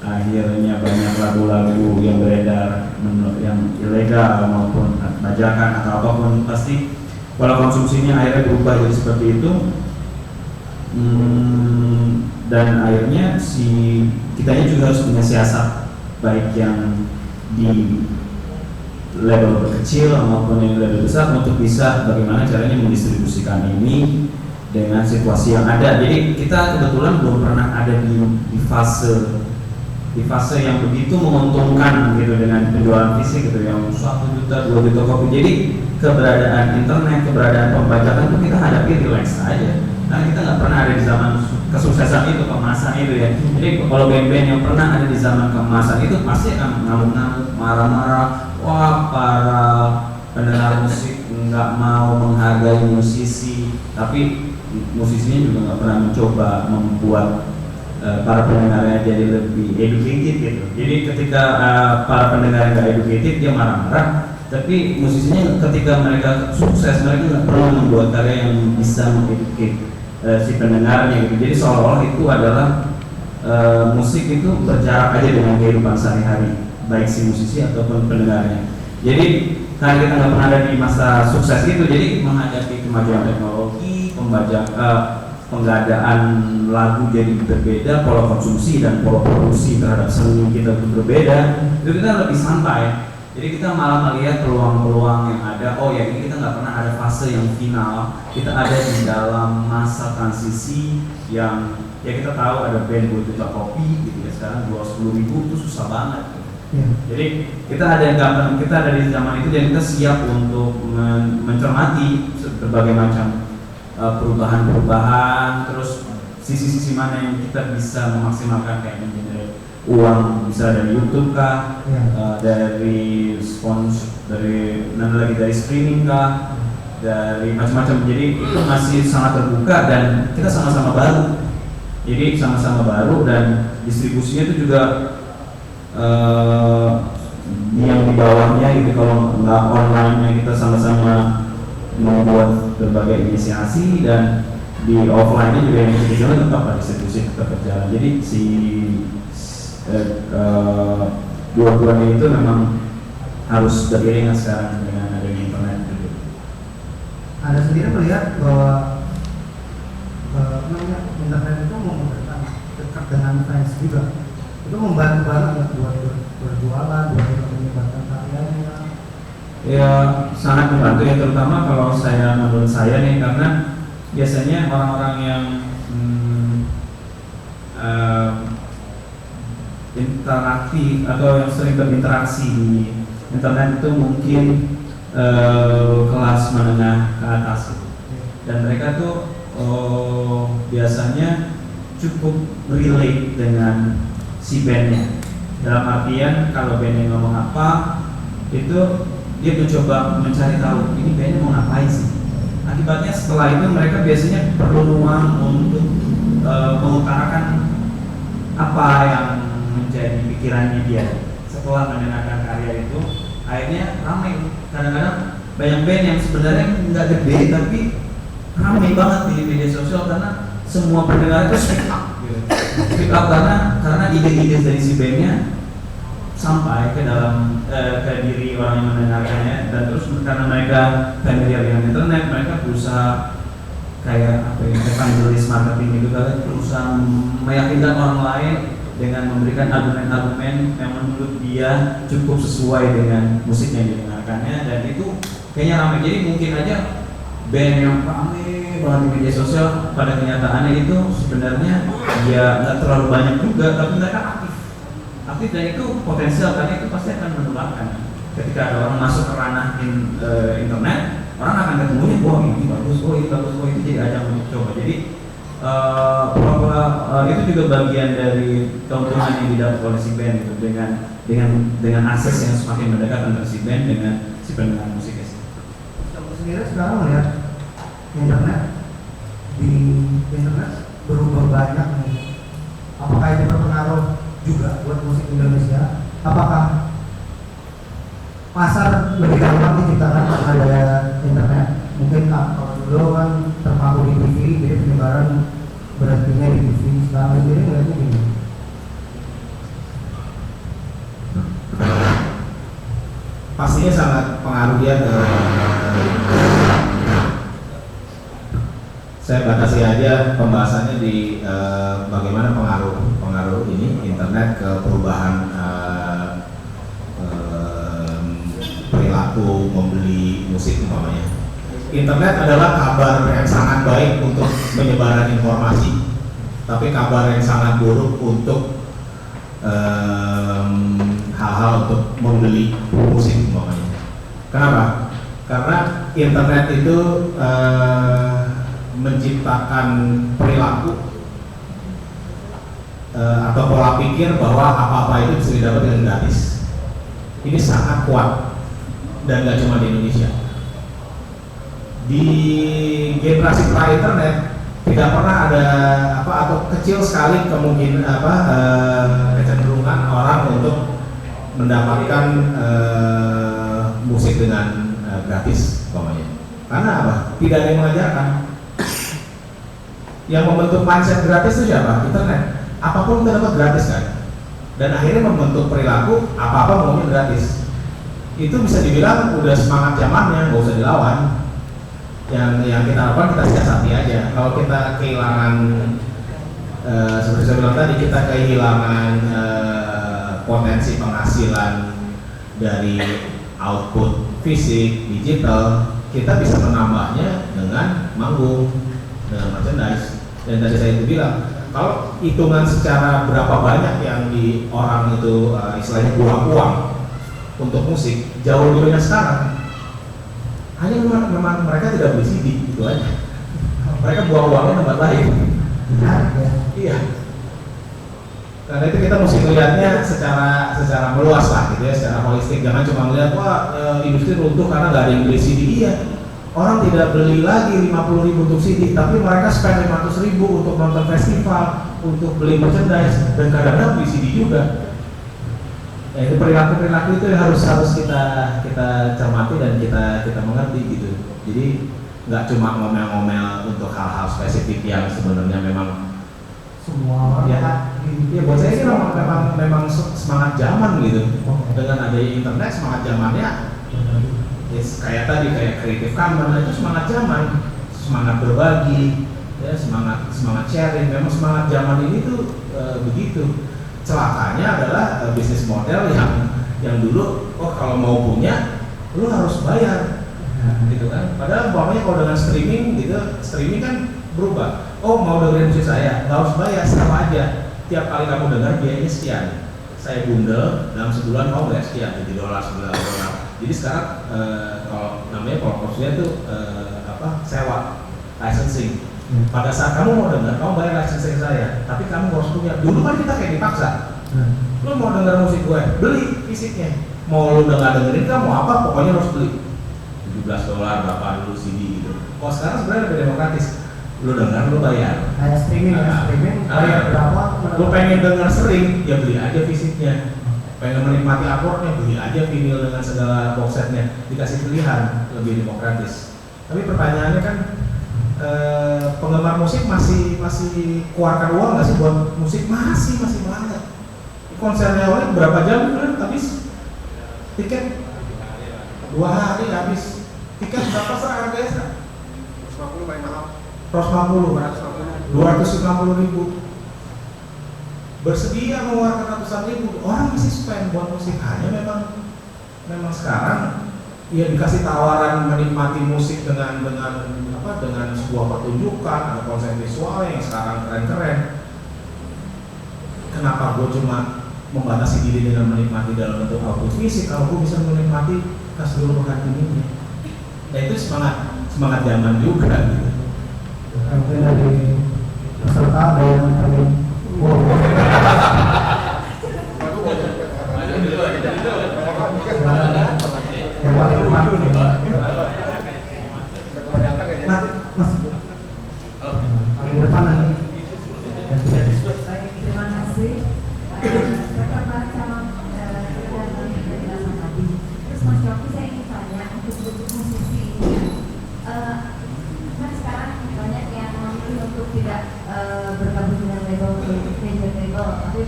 akhirnya banyak lagu-lagu yang beredar yang ilegal maupun bajakan atau apapun, pasti pola konsumsinya akhirnya berubah jadi seperti itu. Dan akhirnya kitanya juga harus punya siasat, baik yang di level kecil maupun yang level besar, untuk bisa bagaimana caranya mendistribusikan ini dengan situasi yang ada. Jadi kita kebetulan belum pernah ada di fase yang begitu menguntungkan gitu dengan penjualan fisik gitu, yang 1 juta 2 juta kopi. Jadi keberadaan internet, keberadaan pembajakan itu kita hadapi relax aja. Karena kita nggak pernah ada di zaman kesuksesan itu, kemasan itu ya. Jadi kalau band-band yang pernah ada di zaman kemasan itu pasti akan ngamuk-ngamuk, marah-marah. Wah, para pendengar musik nggak mau menghargai musisi, tapi musisinya juga nggak pernah mencoba membuat para pendengarnya jadi lebih educated gitu. Jadi ketika para pendengar nggak educated, dia marah-marah. Tapi musisinya ketika mereka sukses, mereka nggak pernah membuat karya yang bisa mengeducate si pendengarnya gitu. Jadi seolah-olah itu adalah musik itu berjarak aja dengan kehidupan sehari-hari, baik si musisi ataupun pendengarnya. Jadi karena kita nggak pernah ada di masa sukses itu, jadi menghadapi kemajuan teknologi, penggadaan lagu jadi berbeda, pola konsumsi dan pola produksi terhadap seni kita pun berbeda, itu kita lebih santai. Jadi kita malah melihat peluang-peluang yang ada. Oh ya, ini kita nggak pernah ada fase yang final, kita ada di dalam masa transisi yang ya kita tahu ada band 2 juta kopi gitu ya, sekarang 10.000 itu susah banget. Jadi kita ada di zaman itu, dan kita siap untuk mencermati berbagai macam perubahan-perubahan, terus sisi-sisi mana yang kita bisa memaksimalkan, kayak mengenerate uang, bisa dari YouTube kah, dari sponsor, dari streaming kah, dari macam-macam. Jadi itu masih sangat terbuka dan kita sama-sama baru. Jadi sama-sama baru, dan distribusinya itu juga yang di bawahnya gitu. Kalau nggak online, kita sama-sama membuat berbagai inisiasi, dan di offline-nya juga yang kecil-kecilnya tetap distribusi tetap berjalan. Jadi dua-duanya itu memang harus beriringan sekarang dengan adanya internet gitu. Anda sendiri melihat bahwa internet itu memudahkan dekat dengan fans juga, itu membantu banget buat berjualan, buat menyebarkan karyanya. Ya, sangat membantu ya, terutama kalau menurut saya nih, karena biasanya orang-orang yang interaktif atau yang sering berinteraksi di internet itu mungkin kelas menengah ke atas gitu. Dan mereka tuh biasanya cukup relate dengan si bandnya, dalam artian kalau bandnya ngomong apa itu dia mencoba mencari tahu ini bandnya mau ngapain sih. Akibatnya setelah itu mereka biasanya perlu ruang untuk mengutarakan apa yang menjadi pikirannya dia setelah mendengarkan karya itu. Akhirnya ramai. Kadang-kadang banyak band yang sebenarnya nggak gede tapi ramai banget di media sosial karena semua pendengar itu speak up gitu. Speak up karena ide-ide dari si bandnya sampai ke dalam ke diri orang yang mendengarkannya, dan terus karena mereka familiar dengan internet, mereka berusaha kayak evangelis marketing gitu kan, berusaha meyakinkan orang lain dengan memberikan argumen-argumen yang menurut dia cukup sesuai dengan musik yang didengarkannya, dan itu kayaknya ramai. Jadi mungkin aja band yang ramai banget di media sosial, pada kenyataannya itu sebenarnya dia nggak terlalu banyak juga, tapi mereka aktif, dan itu potensial, karena itu pasti akan menularkan. Ketika ada orang masuk ke ranah internet, orang akan ketemunya, wah ini bagus, oh ini bagus, oh itu jadi ajang untuk coba. Jadi itu juga bagian dari keuntungan yang didapat oleh si band gitu, dengan akses yang semakin mendekat antara si band dengan si pendengar musiknya. Kamu sendiri sekarang melihat di internet berubah banyak nih. Apakah itu berpengaruh juga buat musik Indonesia? Apakah pasar lebih gampang diciptakan karena ada internet? Mungkin kalau dulu kan terpaku di TV, jadi penyebaran berartinya di TV. Sekarang sendiri ngeliatnya gimana? pastinya sangat pengaruh dia ke. Saya batasi aja pembahasannya di bagaimana pengaruh ini internet ke perubahan perilaku membeli musik umpamanya. Internet adalah kabar yang sangat baik untuk penyebaran informasi, tapi kabar yang sangat buruk untuk hal-hal untuk membeli musik umpamanya. Kenapa? Karena internet itu menciptakan perilaku atau pola pikir bahwa apa-apa itu bisa didapat dengan gratis. Ini sangat kuat dan nggak cuma di Indonesia. Di generasi pra internet tidak pernah ada atau kecil sekali kemungkinan kecenderungan orang untuk mendapatkan musik dengan gratis umpamanya. Karena apa? Tidak ada yang mengajarkan. Yang membentuk mindset gratis itu siapa? Internet. Apapun kita dapat gratis kan. Dan akhirnya membentuk perilaku apa-apa maunya gratis. Itu bisa dibilang udah semangat zamannya, nggak usah dilawan. Yang kita lakukan kita siasati aja. Kalau kita kehilangan seperti saya bilang tadi, kita kehilangan potensi penghasilan dari output fisik digital, kita bisa menambahnya dengan manggung, dengan merchandise. Dan tadi saya itu bilang, kalau hitungan secara berapa banyak yang di orang itu istilahnya buang uang untuk musik, jauh lebih banyak sekarang. Hanya memang mereka tidak beli CD, gitu aja. Mereka buang uangnya tempat lain. Iya. Karena itu kita mesti melihatnya secara meluas lah, gitu ya, secara holistik. Jangan cuma melihat industri runtuh karena nggak ada yang beli CD. Iya. Orang tidak beli lagi 50.000 untuk CD, tapi mereka spend 500.000 untuk nonton festival, untuk beli merchandise, dan kadang-kadang beli CD juga. Ya, itu perilaku itu yang harus kita cermati dan kita mengerti gitu. Jadi nggak cuma ngomel-ngomel untuk hal-hal spesifik yang sebenarnya memang semua ya buat saya sih memang semangat zaman gitu. Dengan adanya internet, semangat zamannya kayak tadi, kayak Creative Commons itu semangat zaman, semangat berbagi, ya semangat sharing. Memang semangat zaman ini tuh begitu. Celakanya adalah bisnis model yang dulu kalau mau punya lu harus bayar, gitu kan. Padahal umpamanya kalau dengan streaming gitu, streaming kan berubah. Oh, mau dengerin musik saya, nggak harus bayar, sama aja. Tiap kali kamu dengar biayanya sekian. Saya bundel dalam sebulan mau bayar sekian, $7, $9. Jadi sekarang kalau porsinya itu sewa, licensing. Pada saat kamu mau dengar, kamu bayar licensing saya, tapi kamu harus punya. Dulu kan kita kayak dipaksa. Lu mau dengar musik gue, beli fisiknya. Mau lu dengerin kamu apa, pokoknya harus beli. $17 berapa dulu CD gitu. Kalau sekarang sebenarnya lebih demokratis. Lu dengar, lu bayar. Kayak streaming, bayar berapa? Lu pengen dengar sering, ya beli aja fisiknya. Pengen menikmati akordnya, beli aja vinyl dengan segala box setnya. Dikasih pilihan, lebih demokratis. Tapi pertanyaannya kan, penggemar musik masih keluarkan uang nggak sih buat musik? Masih banget. Konsernya oleh berapa jam kan habis? Tiket 2 hari habis. Tiket berapa sekarang harganya? 150 paling mahal. 250.000. Bersedia mengeluarkan ratusan ribu. Orang masih spend buat musik. Hanya memang sekarang ya dikasih tawaran menikmati musik dengan sebuah pertunjukan, ada konser visual yang sekarang keren-keren. Kenapa gue cuma membatasi diri dengan menikmati dalam bentuk output fisik kalau gue bisa menikmati keseluruhan ini? Nah itu semangat zaman juga gitu. Mungkin dari peserta ada yang ingin Terima kasih. Terus Mas Yofi, saya ingin tanya untuk musisi ini, kan sekarang banyak yang memilih untuk tidak bergabung dengan label, major label, tapi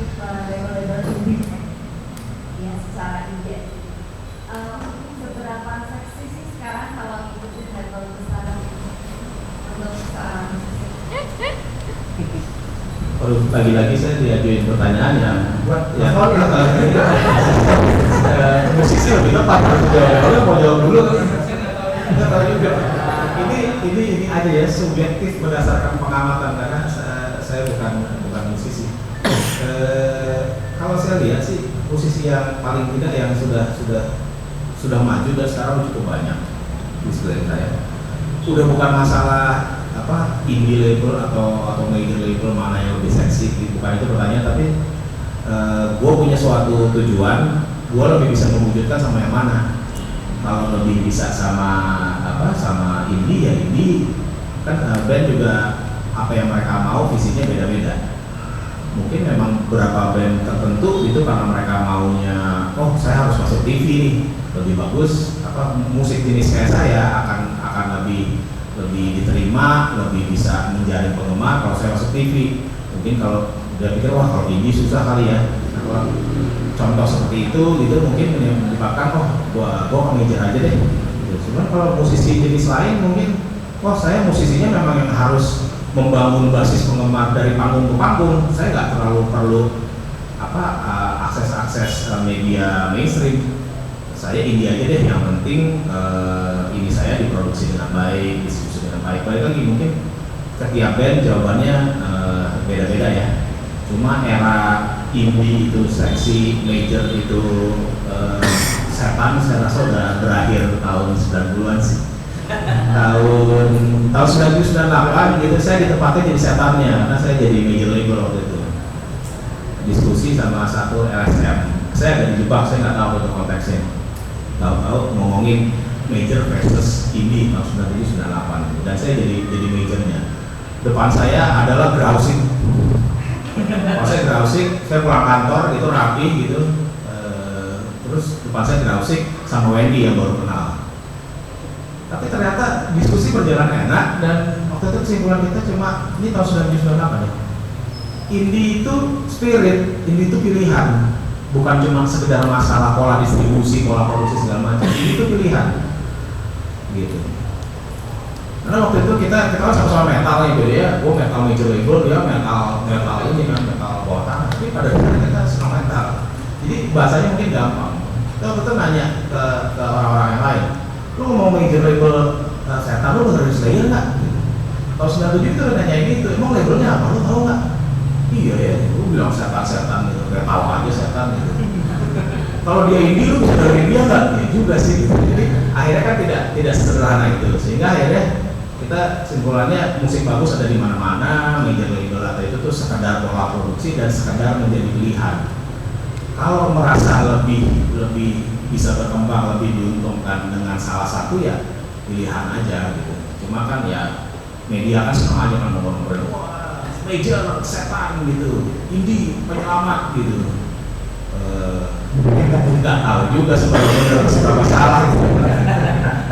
Waduh, lagi-lagi saya diajuin pertanyaan yang musisi lebih tepat untuk jawab. Mau jawab dulu? Nggak tahu juga. Ini aja ya, subjektif berdasarkan pengamatan karena saya bukan musisi. Kalau saya lihat sih musisi yang paling tidak yang sudah maju dan sekarang cukup banyak di sekeliling saya. Udah bukan masalah indie label atau major label mana yang lebih seksi, bukan itu pertanyaan, tapi gue punya suatu tujuan, gue lebih bisa mewujudkan sama yang mana. Kalau lebih bisa sama indie ya indie, kan band juga apa yang mereka mau visinya beda-beda. Mungkin memang beberapa band tertentu itu karena mereka maunya, oh saya harus masuk TV nih, lebih bagus musik jenis kayak saya akan lebih diterima, lebih bisa menjaring penggemar kalau saya masuk TV. Mungkin kalau dia pikir wah kalau indie susah kali ya. Contoh seperti itu gitu mungkin menyebabkan gua ngejar aja deh. Cuman kalau musisi jenis lain mungkin saya musisinya memang yang harus membangun basis penggemar dari panggung ke panggung. Saya nggak terlalu perlu akses media mainstream. Saya indie aja deh, yang penting ini saya diproduksi dengan baik, distribusi dengan baik. Balik lagi mungkin setiap band jawabannya beda-beda ya. Cuma era indie itu seksi, major itu setan, saya rasa udah berakhir tahun 90-an sih. tahun 1998 gitu saya ditempatkan jadi setannya karena saya jadi major label waktu itu. Diskusi sama satu LSM. Saya ada dijebak, saya nggak tahu itu konteksnya. Tahu ngomongin major versus indie tahun 97-98 dan saya jadi majornya. Depan saya adalah grousing. Pas saya grousing, saya pulang kantor itu rapi gitu. Terus depan saya grousing sama Wendy yang baru kenal. Tapi ternyata diskusi berjalan enak dan waktu itu kesimpulan kita cuma ini tahun 1998 ya. Indie itu spirit, indie itu pilihan. Bukan cuma sekedar masalah pola distribusi, pola produksi segala macam. Ini itu pilihan, gitu. Karena waktu itu kita kan sama-sama metal ya, beda ya. Gue metal major label, dia metal ini kan metal bawah tanah. Tapi pada akhirnya kita suka metal. Jadi bahasanya mungkin gampang. Kita waktu itu nanya ke orang-orang yang lain, lu mau major label setan, lu dengerin Slayer nggak? Tahun 97 itu nanya ini itu, emang labelnya apa? Lu tahu nggak? Iya ya, lu bilang setan gitu, kayak tahu aja setan gitu. Kalau dia indie lu bisa dengerin dia nggak? Ya juga sih gitu. Jadi akhirnya kan tidak sederhana itu, sehingga akhirnya kita simpulannya musik bagus ada di mana-mana, major label atau itu tuh sekadar pola produksi dan sekadar menjadi pilihan. Kalau merasa lebih bisa berkembang, lebih diuntungkan dengan salah satu ya pilihan aja gitu. Cuma kan ya media kan senang aja kan ngomong-ngomong, wah major setan gitu, indie penyelamat gitu. Nggak tahu juga sebenarnya seberapa salah gitu.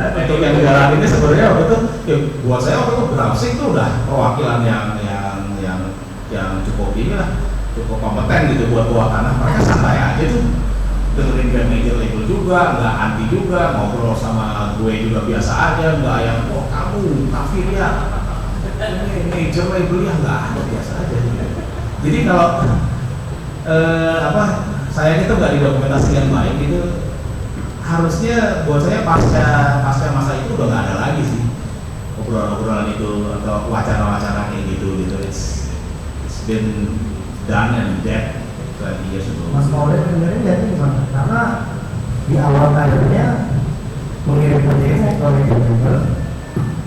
Untuk yang jalan ini sebenarnya waktu itu ya, buat saya waktu itu browsing itu udah perwakilan yang cukup ini lah, cukup kompeten gitu buat bawah tanah. Mereka santai aja tuh dengerin band major label juga, nggak anti juga, ngobrol sama gue juga biasa aja, nggak yang kamu kafir ya, ini major label ya, nggak ada, biasa aja. Jadi kalau saya itu nggak didokumentasikan baik itu, harusnya buat saya pasca masa itu udah nggak ada lagi sih obrolan itu atau wacana kayak gitu. It's been done and dead. Mas Maulid sendiri jadi gimana? Karena di awal karirnya mengirim ke major label,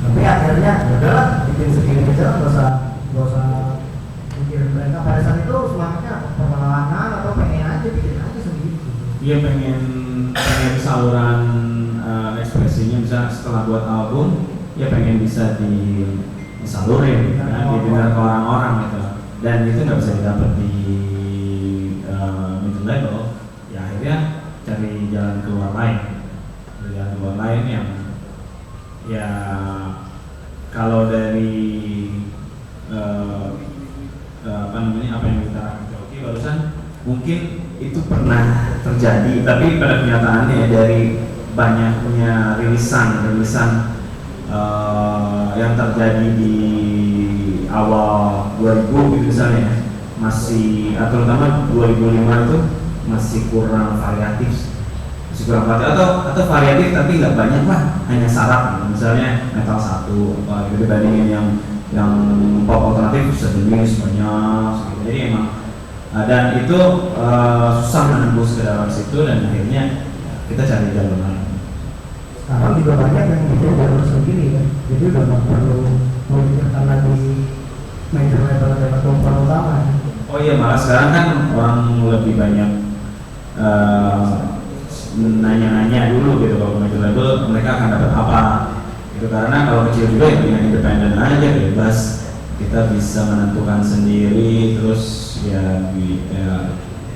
tapi akhirnya udahlah bikin sendiri aja, nggak usah mikir mereka. Pada saat itu semangatnya perlawanan atau pengen aja bikin aja sendiri. Dia pengen saluran ekspresinya, bisa setelah buat album dia pengen bisa disalurin kan, didengar ke orang-orang gitu, dan itu nggak bisa didapat di major label. Ya akhirnya cari jalan keluar lain yang ya kalau dari apa yang kita joki barusan mungkin itu pernah terjadi, tapi pada kenyataannya dari banyaknya rilisan yang terjadi di awal 2000 gitu misalnya, masih terutama 2005 itu masih kurang variatif, atau variatif tapi nggak banyak lah, hanya syarat gitu. Misalnya metal satu apa gitu dibandingin yang pop alternatif sejenis banyak gitu. Jadi emang dan itu susah menembus ke dalam situ dan akhirnya kita cari jalur lain. Sekarang juga banyak yang bikin jalur sendiri kan, jadi udah nggak perlu memikirkan lagi major label tumpuan utama. Oh iya, malah sekarang kan orang lebih banyak nanya-nanya dulu gitu, kalau major label mereka akan dapat apa gitu, karena kalau kecil juga ya dengan independen aja, bebas, kita bisa menentukan sendiri, terus ya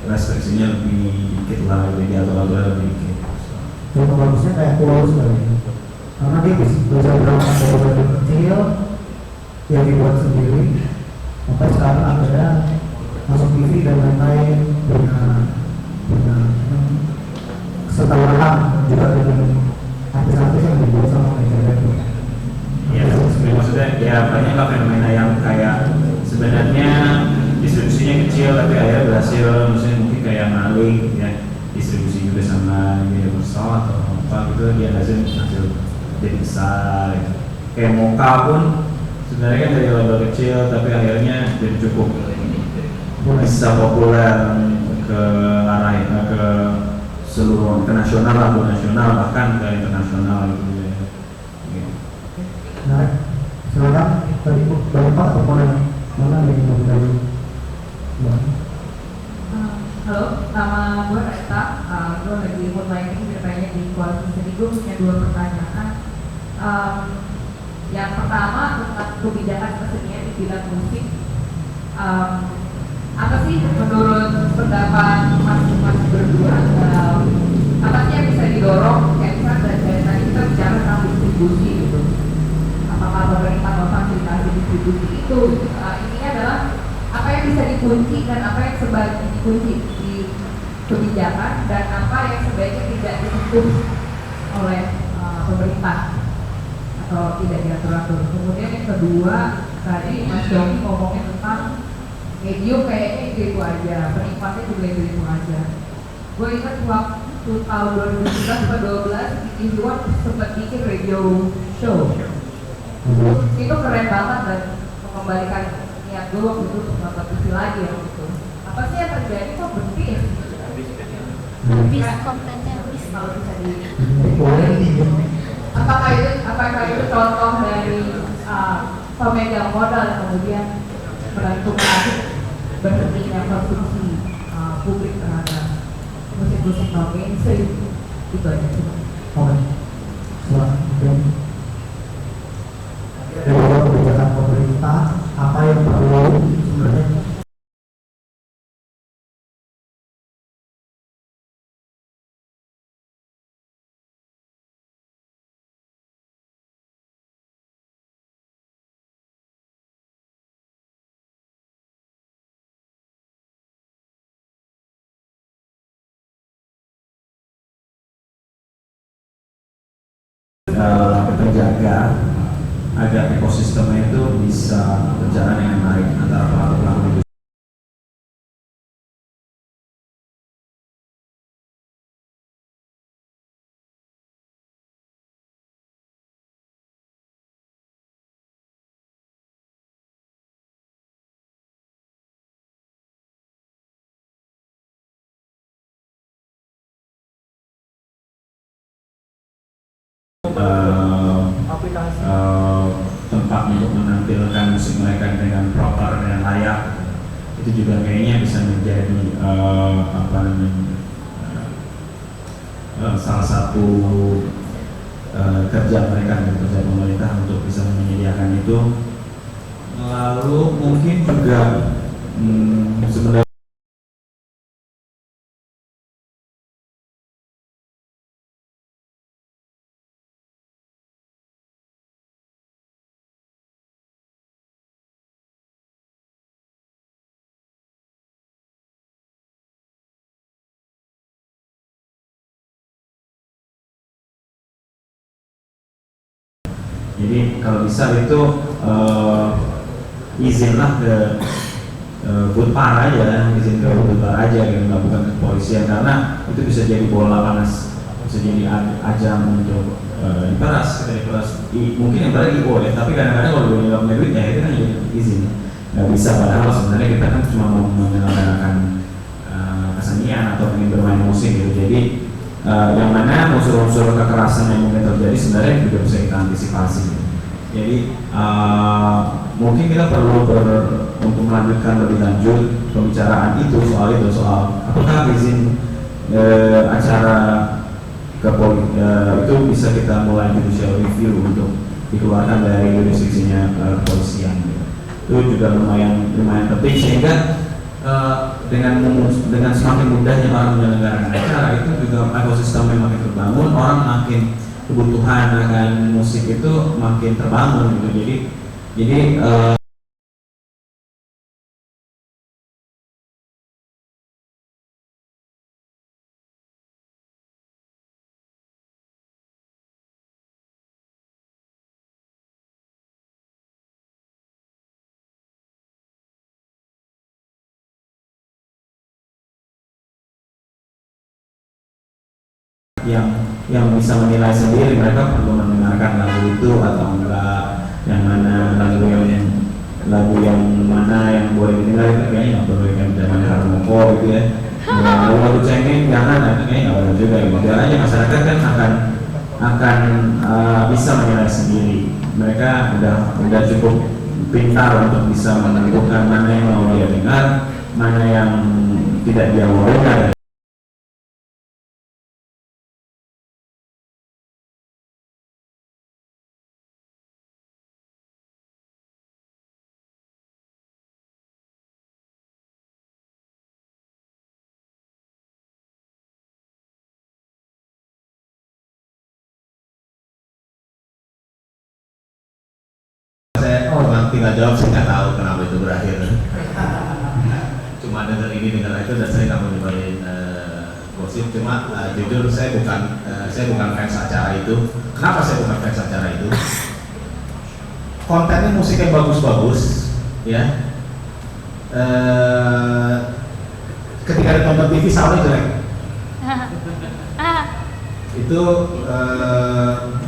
restriksinya lebih dikit lah, lebih diatur-atur lebih dikit. Contoh bagusnya kayak pulau sebenarnya, karena dia bisa berangkat dari label kecil yang dibuat sendiri, sampai sekarang ada masuk TV dan lain-lain dengan setengah juga dengan artis-artis yang dibuat sama mereka. Ya, maksudnya ya banyak lah fenomena yang kayak sebenarnya distribusinya kecil tapi akhirnya berhasil, maksudnya mungkin kayak maling ya, distribusi juga sama Universal atau apa gitu, dia hasil jadi besar gitu. Kayak Mocha pun sebenarnya kan dari label kecil tapi akhirnya jadi cukup bisa populer ke arah ke seluruh internasional lah, nasional bahkan ke internasional gitu ya. Nah, silakan tadi banyak banget komponen mana yang mau dari Halo, nama gue Reta, gue lagi modeling ceritanya di Kualitas. Jadi gue punya 2 pertanyaan. Yang pertama tentang kebijakan kesenian di bidang musik. Apa sih menurut pendapat mas berdua, apa sih yang bisa didorong, kayak misalnya dari tadi kita bicara tentang distribusi gitu, apakah pemerintah memfasilitasi distribusi itu, intinya adalah apa yang bisa dikunci dan apa yang sebaiknya dikunci di kebijakan dan apa yang sebaiknya tidak disentuh oleh pemerintah atau tidak diatur-atur. Kemudian yang kedua, tadi Mas Yogi ngomongin tentang medium kayaknya itu aja, penikmatnya juga itu aja. Gue ingat waktu tahun 2011 atau 2012 di TV One sempat bikin radio show. Itu keren banget dan mengembalikan niat gue waktu itu untuk nonton TV lagi ya gitu. Apa sih yang terjadi kok berhenti ya? Habis kontennya habis. Kalau bisa di apakah itu contoh dari pemegang modal yang kemudian menentukan berhentinya konsumsi publik terhadap musik-musik non mainstream, itu aja sih. Oke, silakan. Dari kebijakan pemerintah, apa yang perlu sebenarnya menjaga agar ekosistemnya itu bisa berjalan dengan baik antara pelaku-pelaku itu. Tempat untuk menampilkan musik mereka dengan proper dan layak, itu juga kayaknya bisa menjadi salah satu kerja mereka dan kerja pemerintah untuk bisa menyediakan itu. Lalu mungkin juga sebenarnya jadi kalau bisa itu izinlah ke Budpar aja, izin ke Budpar aja gitu, nggak bukan ke kepolisian, karena itu bisa jadi bola panas, bisa jadi ajang untuk diperas, mungkin yang berarti boleh, tapi kadang-kadang kalau gue nggak punya duit ya itu kan jadi izin, nggak bisa, padahal sebenarnya kita kan cuma mau menyelenggarakan kesenian atau ingin bermain musik gitu, jadi yang mana unsur-unsur kekerasan yang mungkin terjadi sebenarnya juga bisa kita antisipasi. Jadi mungkin kita perlu untuk melanjutkan lebih lanjut pembicaraan itu soal apakah izin acara itu bisa kita mulai judicial review untuk dikeluarkan dari jurisdiksinya kepolisian. Itu juga lumayan penting, sehingga dengan semakin mudahnya orang menyelenggarakan acara itu juga ekosistem yang makin terbangun, orang makin kebutuhan akan musik itu makin terbangun gitu. Jadi yang bisa menilai sendiri mereka perlu mendengarkan lagu itu atau enggak, yang mana lagu yang mana yang boleh didengar itu kayaknya nggak perlu, yang zaman harmoko gitu ya. Lagu cengeng jangan, itu kayaknya nggak perlu juga gitu. Caranya masyarakat kan akan bisa menilai sendiri. Mereka udah cukup pintar untuk bisa menentukan mana yang mau dia dengar, mana yang tidak dia mau dengar. Saya tinggal jawab, saya nggak tahu kenapa itu berakhir. Cuma dengar ini dengar itu, dan saya nggak mau nyebarin gosip. Cuma jujur saya bukan fans acara itu. Kenapa saya bukan fans acara itu? Kontennya musiknya bagus-bagus, ya. Ketika ditonton TV soundnya jelek. Itu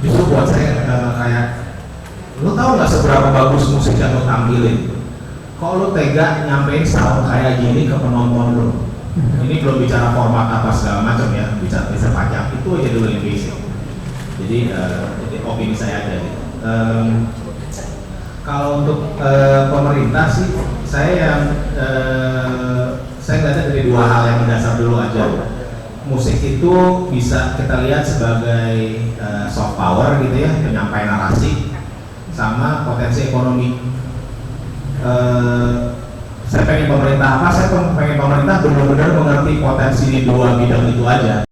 justru buat saya kayak, lu tahu nggak seberapa bagus musik yang lu tampilin? Kok lu tega nyampein sound kayak gini ke penonton lu? Ini belum bicara format apa segala macam ya, bicara panjang itu aja dulu yang basic. Jadi opini saya aja gitu. Kalau untuk pemerintah sih, saya ngeliatnya dari dua hal yang mendasar dulu aja. Musik itu bisa kita lihat sebagai soft power gitu ya, penyampaian narasi, sama potensi ekonomi. Saya pengen pemerintah apa? Saya pengen pemerintah benar-benar mengerti potensi di dua bidang itu aja.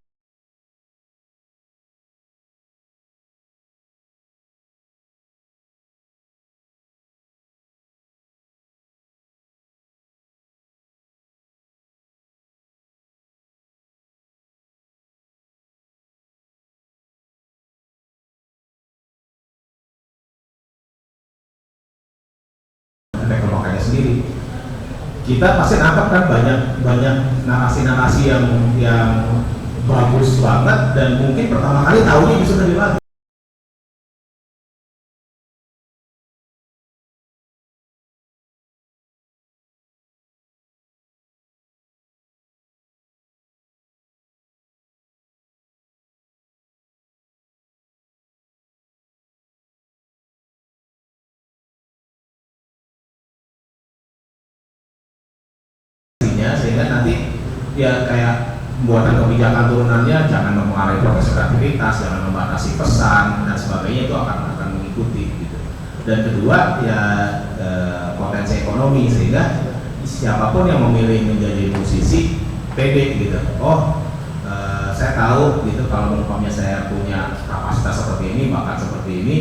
Teknologinya sendiri, kita pasti nangkep kan banyak narasi-narasi yang bagus banget, dan mungkin pertama kali tahunya bisa dari lagu. Sehingga nanti ya kayak pembuatan kebijakan turunannya jangan mempengaruhi proses kreativitas, jangan membatasi pesan dan sebagainya, itu akan mengikuti gitu. Dan kedua ya potensi ekonomi, sehingga siapapun yang memilih menjadi musisi pede gitu. Saya tahu gitu, kalau umpamanya saya punya kapasitas seperti ini, bakat seperti ini,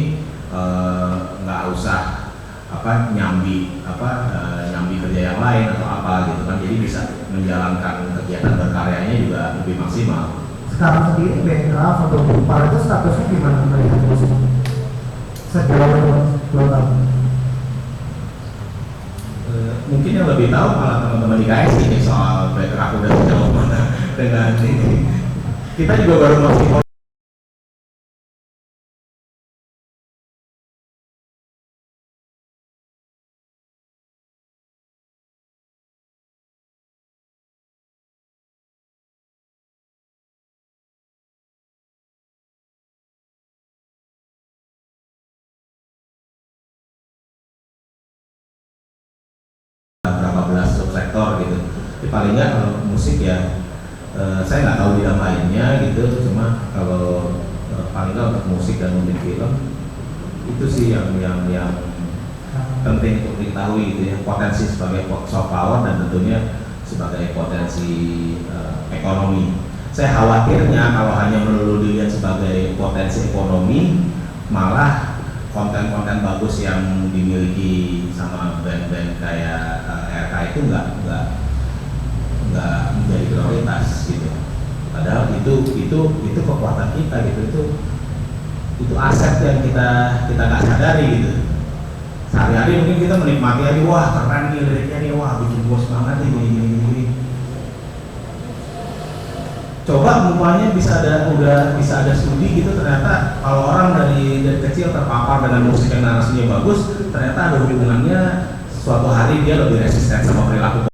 nggak usah nyambi kerja yang lain atau apa gitu kan, jadi bisa menjalankan kegiatan berkaryanya juga lebih maksimal. Sekarang sendiri BNKF atau Budpar itu statusnya gimana melihat musik? Sejauh 2 tahun. mungkin yang lebih tahu malah teman-teman di KSI nih soal background udah sejauh mana dengan ini. Kita juga baru masih berapa belas subsektor gitu. Tapi paling nggak kalau musik ya saya nggak tahu bidang lainnya gitu. Cuma kalau paling nggak untuk musik dan untuk film itu sih yang penting untuk diketahui gitu ya, potensi sebagai soft power dan tentunya sebagai potensi ekonomi. Saya khawatirnya kalau hanya melulu dilihat sebagai potensi ekonomi, malah konten-konten bagus yang dimiliki sama band-band kayak RK itu nggak menjadi prioritas gitu. Padahal itu kekuatan kita gitu, itu aset yang kita nggak sadari gitu. Sehari-hari mungkin kita menikmati aja, wah keren nih liriknya nih, wah bikin bos banget nih gini. Coba umpamanya udah bisa ada studi gitu, ternyata kalau orang dari kecil terpapar dengan musik yang narasinya bagus, ternyata ada hubungannya suatu hari dia lebih resisten sama perilaku.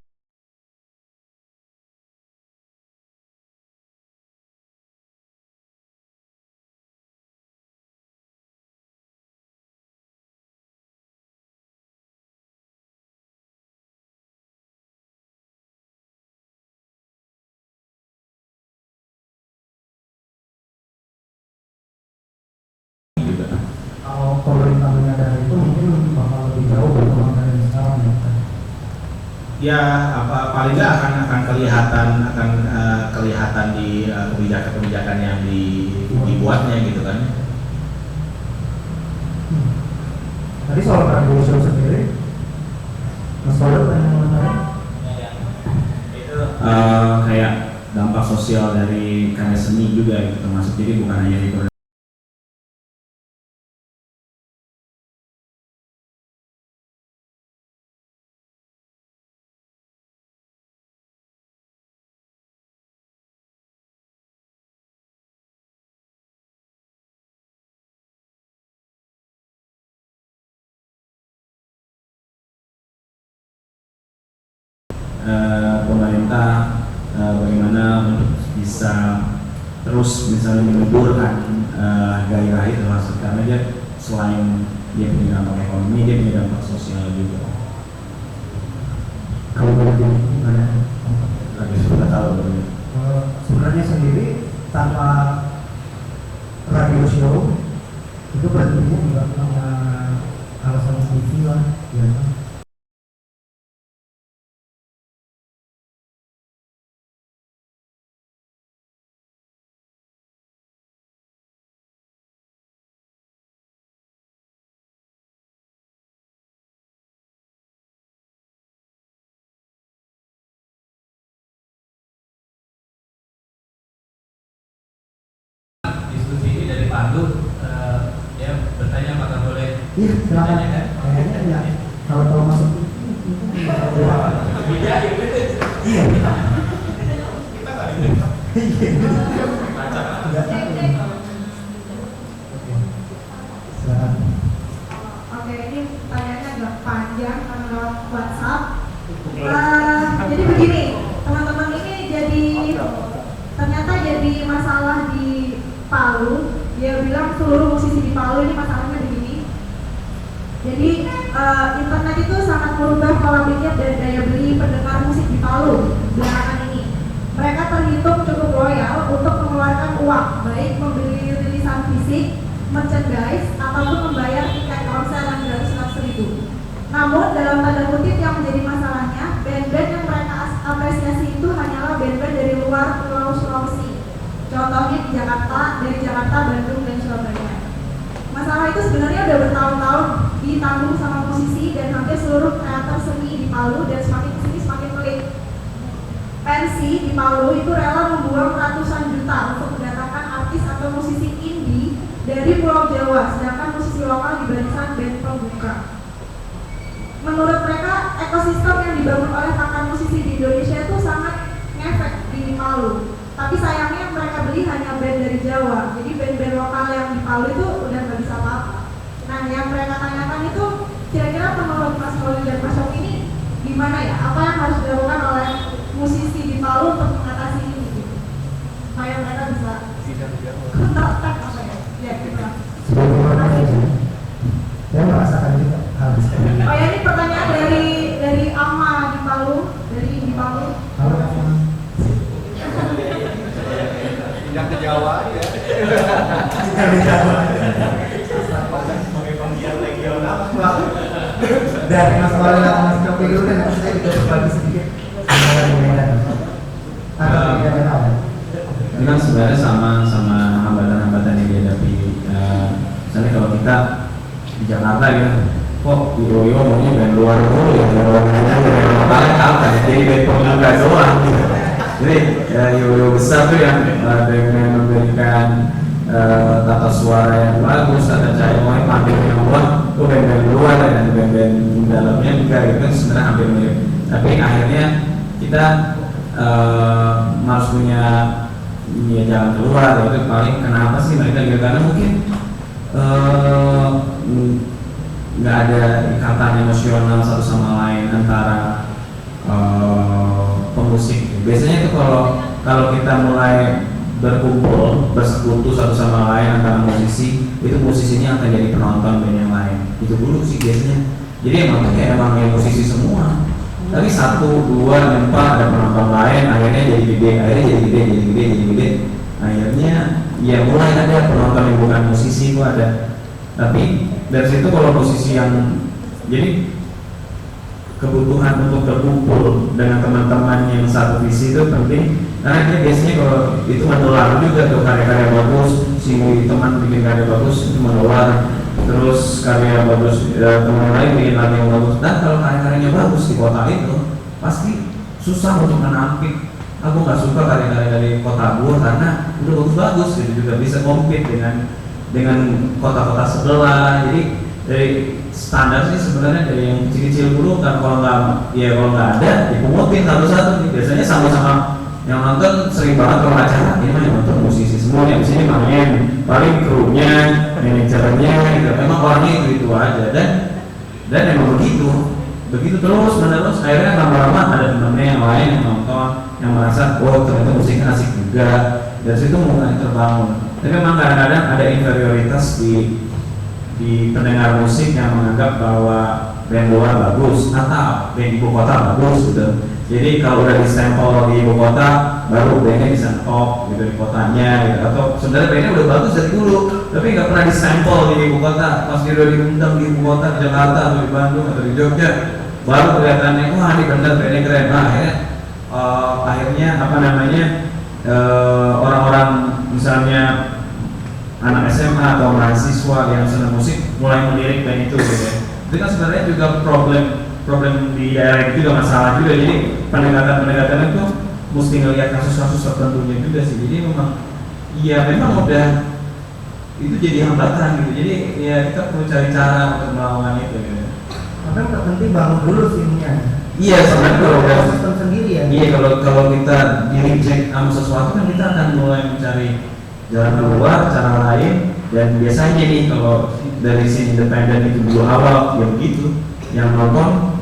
Kalau pemerintah menyadari itu mungkin bakal lebih jauh berkembang dari sekarang ya. Ya paling nggak akan kelihatan di kebijakan-kebijakan yang dibuatnya gitu kan. Tadi soal radio show sendiri, Mas Paul pengen mengatakan? Kayak dampak sosial dari karya seni juga gitu, termasuk jadi bukan hanya di pemerintah bagaimana untuk bisa terus misalnya menyuburkan gairah itu, maksud karena dia selain dia punya dampak ekonomi, dia punya dampak sosial juga. Kalau boleh gimana? Lagi sudah tahu Sebenarnya sendiri tanpa radio show itu berarti juga punya alasan TV lah, ya. Diskusi ini dari Pak Abdul, dia bertanya apakah boleh. Iya, silakan. Kayaknya ya. Kalau masuk. Iya. Iya. Kita nggak didengar. Baca. Silakan. Oke, ini pertanyaannya agak panjang karena lewat WhatsApp. Jadi begini, teman-teman ini ternyata jadi masalah di Palu. Dia bilang seluruh musisi di Palu ini masalahnya begini. Jadi internet itu sangat merubah pola pikir dan daya beli pendengar musik di Palu belakangan ini. Mereka terhitung cukup loyal untuk mengeluarkan uang, baik membeli rilisan fisik, merchandise, ataupun membayar tiket konser yang beratus-ratus ribu. Namun dalam tanda kutip yang menjadi masalahnya, band-band yang mereka apresiasi itu hanyalah band-band dari luar Pulau Sulawesi. Contohnya di Jakarta, dari Jakarta, Bandung, dan Surabaya. Masalah itu sebenarnya udah bertahun-tahun ditanggung sama musisi dan hampir seluruh kreator seni di Palu, dan semakin kesini semakin pelik. Pensi di Palu itu rela membuang ratusan juta untuk mendatangkan artis atau musisi indie dari Pulau Jawa, sedangkan musisi lokal di barisan band pembuka. Menurut mereka, ekosistem yang dibangun oleh kakak musisi di Indonesia itu sangat ngefek di Palu. Tapi sayangnya mereka beli hanya band dari Jawa. Jadi band-band lokal yang di Palu itu udah nggak bisa apa-apa. Nah, yang mereka tanyakan itu kira-kira menurut Mas Mauli dan Mas Yofi ini gimana ya? Apa yang harus dilakukan oleh musisi di Palu untuk mengatasi ini? Supaya mereka bisa kontak apa ya? Ya, gitu. Sebagaimana itu, saya merasakan juga hal seperti Oh ya, ini pertanyaan dari Ama di Palu, di Palu. Pindah ke Jawa ya. Dari Mas Mauli dan Mas Yofi dulu dan nanti saya juga berbagi sedikit dengan Medan. Ini kan sebenarnya sama hambatan-hambatan yang dihadapi. Misalnya kalau kita di Jakarta ya, kok Yoyo maunya band luar dulu ya, band lokal apa? Jadi band pembuka doang. Jadi Yoyo besar tuh yang dengan memberikan tata suara yang bagus, tata cahaya yang hampir yang kuat, tuh band-band luar dan band-band dalamnya juga itu sebenarnya hampir mirip. Tapi akhirnya kita harus punya jalan keluar. Itu paling kenapa sih mereka gitu, karena mungkin nggak ada ikatan emosional satu sama lain antara pemusik. Biasanya itu kalau kita mulai berkumpul, bersekutu satu sama lain antara musisi, itu musisinya akan jadi penonton band yang lain. Itu dulu sih biasanya. Jadi emang yang musisi semua. Tapi 1, 2, 4 ada penonton lain, akhirnya jadi gede. Akhirnya ya mulai ada penonton yang bukan musisi itu ada. Tapi dari situ kalau musisi yang jadi kebutuhan untuk berkumpul dengan teman-teman yang satu visi itu penting, karena dia biasanya kalau itu menular juga tuh karya-karya bagus, si teman bikin karya bagus itu menular, terus karya bagus teman lain bikin lagi yang bagus. Dan kalau karya-karyanya bagus di kota itu pasti susah untuk menampik. Aku nggak suka karya-karya dari kota gua karena udah bagus-bagus gitu, juga bisa compete dengan kota-kota sebelah. Jadi dari standar sih sebenarnya dari yang kecil-kecil dulu kan, kalau nggak ada dipungutin satu-satu. Biasanya sama-sama yang nonton sering banget kalau acara ini mah yang nonton musisi semua yang di sini main, paling krunya, manajernya gitu. Emang orangnya itu aja dan emang begitu terus menerus. Akhirnya lama-lama ada temennya yang lain yang nonton, yang merasa oh ternyata musiknya asik juga. Dari situ mulai terbangun. Tapi memang kadang-kadang ada inferioritas di pendengar musik yang menganggap bahwa band luar bagus atau band ibu kota bagus gitu. Jadi kalau udah distempel di ibu kota, baru bandnya bisa top gitu di kotanya gitu. Atau sebenarnya bandnya udah bagus dari dulu, tapi nggak pernah distempel di ibu kota. Pas dia udah diundang di ibu kota, di Jakarta atau di Bandung atau di Jogja, baru kelihatannya wah ini benar bandnya keren. Nah, akhirnya orang-orang misalnya anak SMA atau mahasiswa yang senang musik mulai melirik band itu gitu. Itu kan sebenarnya juga problem di daerah itu juga masalah juga. Jadi pendekatan itu mesti ngelihat kasus-kasus tertentunya juga sih. Jadi memang udah itu jadi hambatan gitu. Jadi ya kita perlu cari cara untuk melawan itu gitu. Karena terpenting bangun dulu timnya. Iya, sebenarnya kalau udah sistem sendiri ya. Iya, kalau kita di-reject sama sesuatu kan kita akan mulai mencari jalan keluar, cara lain. Dan biasanya nih kalau dari sini independen itu dulu awal ya begitu, yang nonton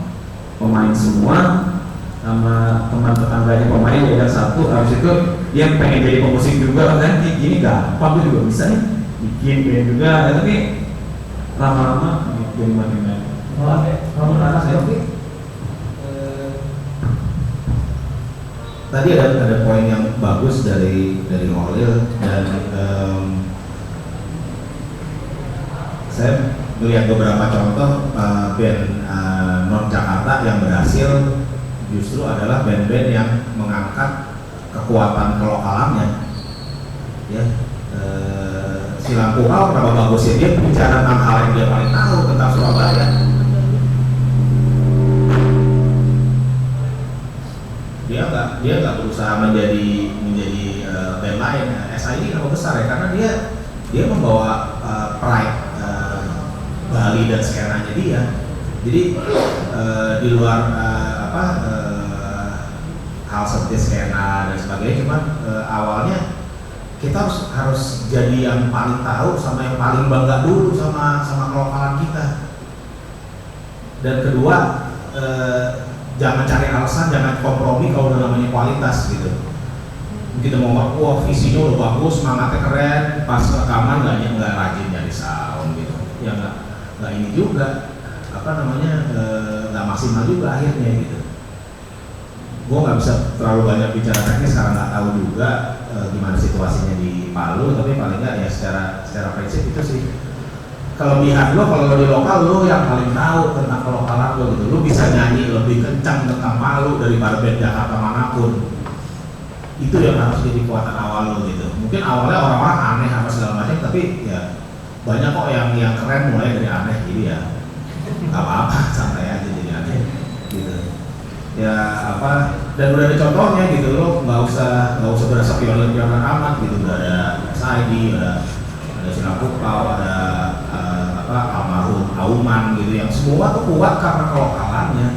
pemain semua sama teman tetangganya pemain ya satu, habis itu dia pengen jadi pemusik juga kan, gini gampang tuh juga bisa nih bikin band juga ya, tapi lama-lama jadi makin baik. Kalau Mas Yofi Tadi ada poin yang bagus dari Holil dan saya melihat beberapa contoh band non Jakarta yang berhasil justru adalah band-band yang mengangkat kekuatan kelokalannya. Ya, si Lampuhau kenapa bagusnya dia bicara tentang hal yang dia paling tahu tentang Surabaya. Dia nggak berusaha menjadi band lain. SID kenapa besar ya? Karena dia membawa pride Bali dan skenanya dia. Jadi di luar hal seperti skena dan sebagainya, cuman awalnya kita harus jadi yang paling tahu sama yang paling bangga dulu sama kelokalan kita. Dan kedua, jangan cari alasan, jangan kompromi kalau udah namanya kualitas gitu. Kita mau wah visinya udah bagus, semangatnya keren, pas rekaman nggak rajin nyari sound gitu. Ya nggak ini juga nggak maksimal juga akhirnya gitu. Gue nggak bisa terlalu banyak bicara teknis karena nggak tahu juga gimana situasinya di Palu, tapi paling nggak ya secara prinsip itu sih kelebihan lo kalau di lokal lo yang paling tahu tentang kelokalan lo gitu. Lo bisa nyanyi lebih kencang tentang Palu daripada band Jakarta manapun. Itu yang harus jadi kekuatan awal lo gitu. Mungkin awalnya orang-orang aneh apa segala macam, tapi ya banyak kok yang keren mulai dari aneh, jadi ya nggak apa-apa, santai aja jadi aneh gitu. Ya dan udah ada contohnya gitu, lo nggak usah berasa pionir amat gitu. Udah ada Saidi, ada Sinapukau, ada almarhum Auman gitu, yang semua tuh kuat karena kelokalannya.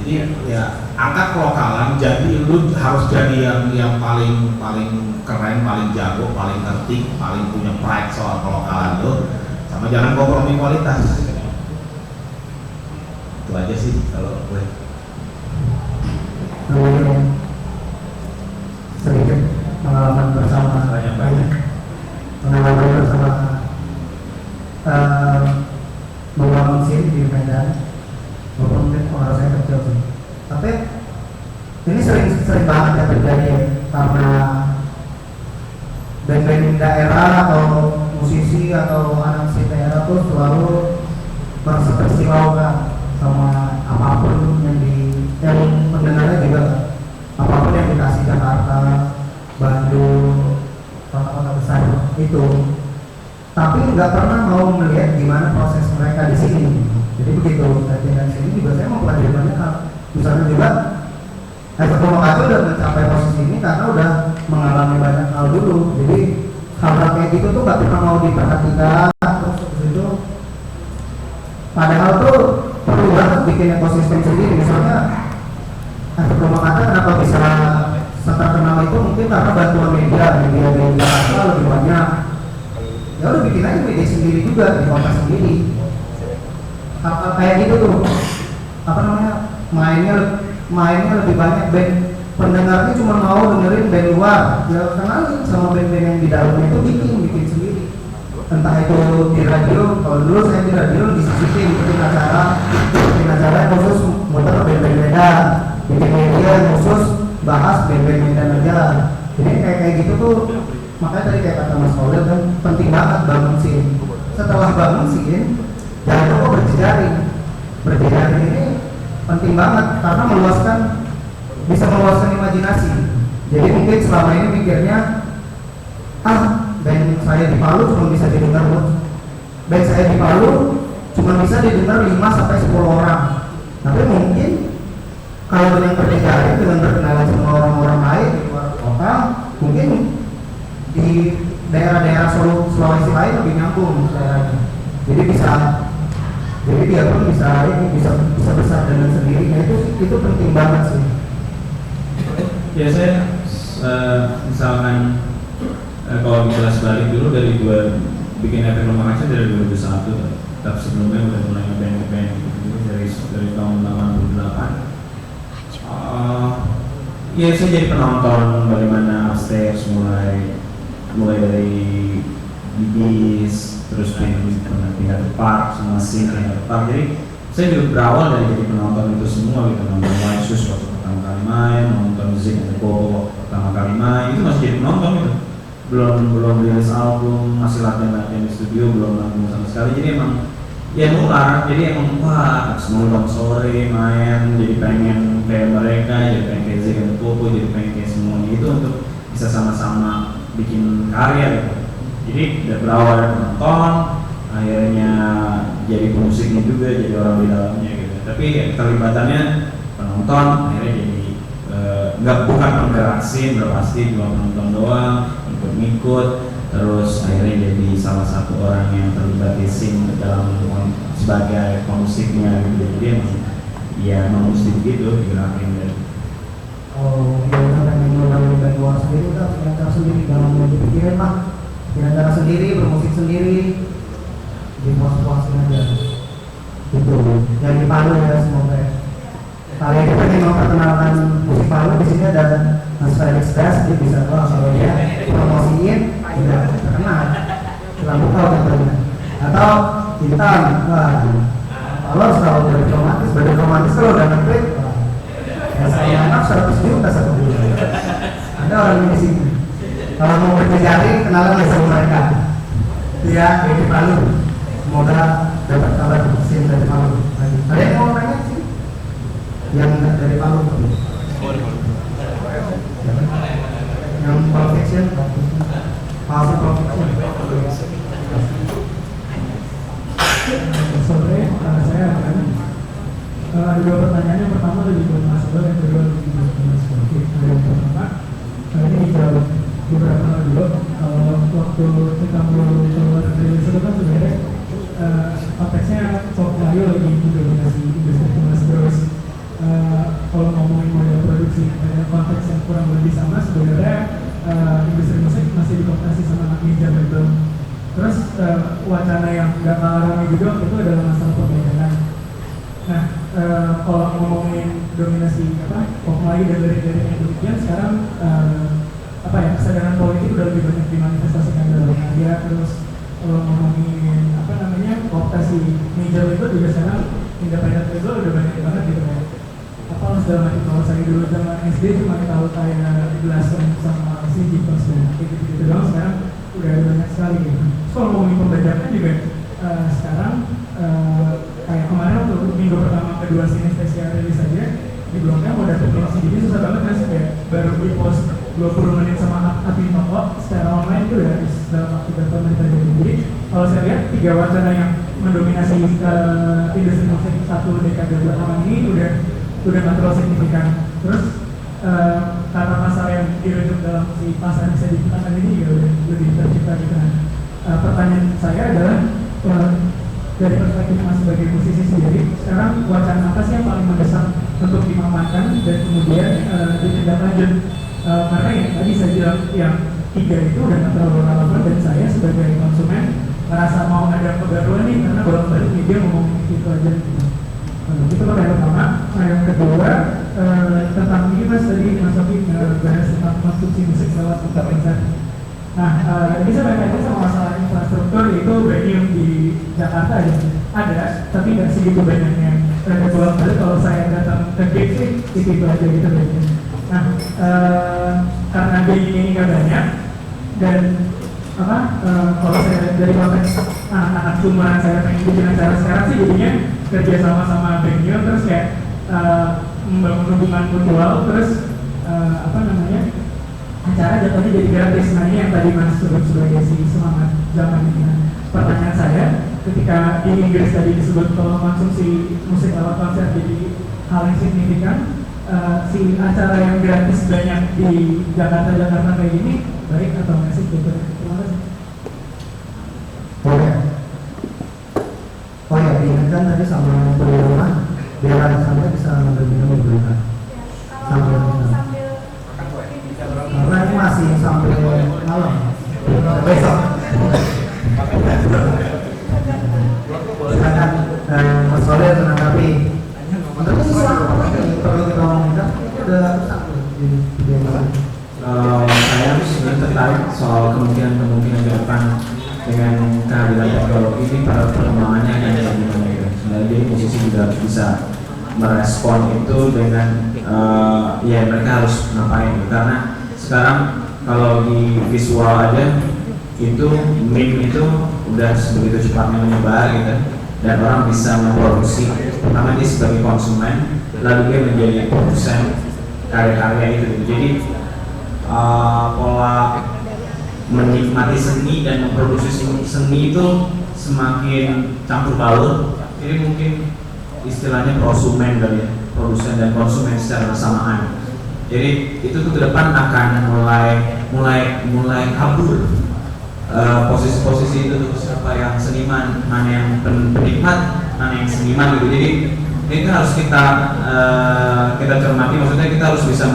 Jadi ya angkat kelokalan, jadi lu harus jadi yang paling keren, paling jago, paling ngerti, paling punya pride soal kelokalan lo, sama jangan kompromi kualitas. Itu aja sih kalau gue. Sedikit pengalaman bersama pengalaman bersama membangun scene di Medan, walaupun mungkin pengaruh saya kecil sih, tapi ini sering banget ya terjadi karena band-band daerah atau musisi atau anak scene daerah tuh selalu merasa tersilaukan sama apapun yang pendengarnya juga, apapun yang dikasih Jakarta, Bandung, kota-kota besar itu, tapi nggak pernah mau melihat gimana proses mereka di sini. Jadi begitu saya tinggal di sini juga saya mau pelajari banyak hal. Misalnya juga Efek Rumah Kaca udah mencapai posisi ini karena udah mengalami banyak hal dulu. Jadi hal-hal kayak gitu tuh nggak pernah mau diperhatikan. Terus itu padahal tuh perlu banget bikin ekosistem sendiri. Misalnya Efek Rumah Kaca kenapa bisa terkenal itu mungkin karena bantuan media di Jakarta lebih banyak. Ya udah bikin aja media sendiri juga di kota sendiri. Hal-hal kayak gitu tuh mainnya lebih banyak, band pendengarnya cuma mau dengerin band luar, ya kenalin sama band-band yang di dalamnya itu bikin sendiri. Entah itu di radio, kalau dulu saya di radio disisikin bikin acara khusus muter band-band Medan, bikin media khusus bahas band-band Medan aja. Jadi kayak gitu tuh, makanya tadi kayak kata Mas Paul kan penting banget bangun scene. Setelah bangun scene, jangan lupa berjejaring ini penting banget karena bisa meluaskan imajinasi. Jadi mungkin selama ini mikirnya band saya di Palu cuma bisa didengar band saya di Palu cuma bisa didengar 5-10 orang. Tapi mungkin kalau dengan berjejaring, dengan berkenalan sama orang-orang lain di luar kota, mungkin di daerah-daerah Sulawesi lain lebih nyambung daerahnya. Jadi dia pun bisa besar dengan sendirinya. Itu penting banget sih. Ya saya misalkan kalau kelas balik dulu dari bikin Efek Rumah Kaca dari 2001, tapi sebelumnya udah mulai ngeband gitu dari tahun 88. Ya saya jadi penonton bagaimana upstairs mulai dari Bibis, terus pernah pindah ke Park, sama scene pindah ke Park. Jadi saya juga berawal dari jadi penonton itu semua gitu, nonton Waisus waktu pertama kali main, nonton Zik and the Bobo waktu pertama kali main, itu masih jadi penonton gitu. Belum rilis album, masih latihan di studio, belum album sama sekali. Jadi emang ya nular, jadi emang wah semua sore main, jadi pengen kayak mereka, jadi pengen kayak Zik and the Bobo, jadi pengen kayak semuanya itu untuk bisa sama-sama bikin karya gitu. Jadi berawal dari penonton, akhirnya jadi pemusiknya juga, jadi orang di dalamnya gitu. Tapi ya, keterlibatannya penonton, akhirnya jadi bukan penggerak scene, udah pasti cuma penonton doang, ikut-ikut, terus akhirnya jadi salah satu orang yang terlibat di scene dalam sebagai pemusiknya gitu. Jadi emang mesti begitu digerakin dan dia udah pengen dari luar sendiri, udah punya cara sendiri, jangan mau dipikirin lah, punya cara sendiri, bermusik sendiri, di puas-puasin aja gitu. Yang di Palu ya, semoga kalian kita ingin memperkenalkan musik Palu. Di sini ada Mas Felix Best, dia bisa doang kalau dia promosiin udah terkenal, selalu tahu tentunya. Atau Intan, wah kalau selalu berromantis kalau udah ngeklik, ya saya anak 100 juta satu bulan. Ada orang di sini. Kalau mau berkejaring, kenalan aja sama mereka. Dia dari Palu. Semoga dapat kabar mesin dari Palu. Ada yang mau nanya sih? Yang dari Palu? Yang perfection, fase perfection. Sore, saya akan ada dua pertanyaan. Yang pertama lebih buat Mas Abel, yang kedua lebih buat Mas Kofi. Yang pertama, ini dijawab beberapa hal dulu. Waktu kita mau keluar dari itu kan sebenarnya konteksnya Pop Melayu lagi mendominasi industri musik terus. Kalau ngomongin model produksi pada konteks yang kurang lebih sama, sebenarnya industri musik masih dikompetisi sama major label. Terus wacana yang nggak kalah ramai juga itu adalah masalah pembayaran. Nah, kalau ngomongin dominasi Pop Melayu dan lirik-lirik yang demikian, sekarang kesadaran politik udah lebih banyak dimanifestasikan dalam media. Terus kalau ngomongin kooptasi major label juga sekarang independent label udah banyak banget gitu kan. Segala macam. Kalau saya dulu zaman SD cuma tahu kayak Belasan sama si Jipos dan gitu doang, sekarang udah banyak sekali gitu. Terus kalau ngomongin pembajakan juga sekarang kayak kemarin waktu minggu pertama kedua sinestesia rilis aja di blognya mau dapetin CD susah banget kan, kayak baru di post 20 menit sama admin toko secara online itu udah habis dalam waktu berapa menit aja. Jadi kalau saya lihat 3 wacana yang mendominasi industri musik 1 dekade belakangan ini udah nggak terlalu signifikan. Terus kata pasar yang dirujuk dalam si pasar bisa diciptakan ini juga udah lebih tercipta gitu kan. Pertanyaan saya adalah dari perspektif Mas sebagai musisi sendiri, sekarang wacana apa sih yang paling mendesak untuk dimamankan dan kemudian ditindaklanjut? Karena yang tadi saya bilang yang 3 itu udah nggak terlalu relevan dan saya sebagai konsumen merasa mau ada kebaruan nih karena bolak-balik media ngomongin itu aja gitu. Itu pertanyaan pertama. Yang kedua tentang ini Mas, tadi Mas Sofi bahas tentang konstruksi musik lewat konser. Nah, ini saya berkaitan sama masalah infrastruktur, itu venue di Jakarta ada, tapi nggak segitu banyaknya. Bolak-balik kalau saya datang ke gig sih itu aja gitu venue. Nah, karena venue ini nggak banyak dan kalau saya dari konteks anak-anak cumuran saya pengen bikin acara sekarang sih jadinya kerja sama venue, terus kayak membangun hubungan mutual, terus acara jatuhnya jadi gratis. Nah ini yang tadi Mas sebut sebagai si semangat zaman ini. Nah, pertanyaan saya, ketika di Inggris tadi disebut kalau konsumsi musik lewat konser jadi hal yang signifikan, si acara yang gratis banyak di Jakarta kayak gini baik atau nggak sih? Terima kasih. Oh ya, diingatkan tadi sama pengelola biar sampai bisa lebih berita sambil karena ini masih sampai malam besok. Silakan Mas Soler menanggapi. Untuk sesuatu apa yang perlu kita omongkan? Udah satu di video ini. Saya sebenarnya tertarik soal kemungkinan ke depan dengan kehadiran teknologi ini pada perkembangannya yang bagaimana gitu. Sebenarnya jadi musisi juga bisa merespon itu dengan ya mereka harus ngapain gitu. Karena sekarang kalau di visual aja itu meme itu udah sebegitu cepatnya menyebar gitu, dan orang bisa memproduksi. Pertama dia sebagai konsumen, lalu dia menjadi produsen karya-karya itu gitu. Jadi pola menikmati seni dan memproduksi seni itu semakin campur baur. Jadi mungkin istilahnya prosumen kali ya, produsen dan konsumen secara bersamaan. Jadi itu tuh ke depan akan mulai kabur posisi-posisi itu tuh, siapa yang seniman, mana yang penikmat, mana yang seniman gitu. Jadi ini kan harus kita cermati, maksudnya kita harus bisa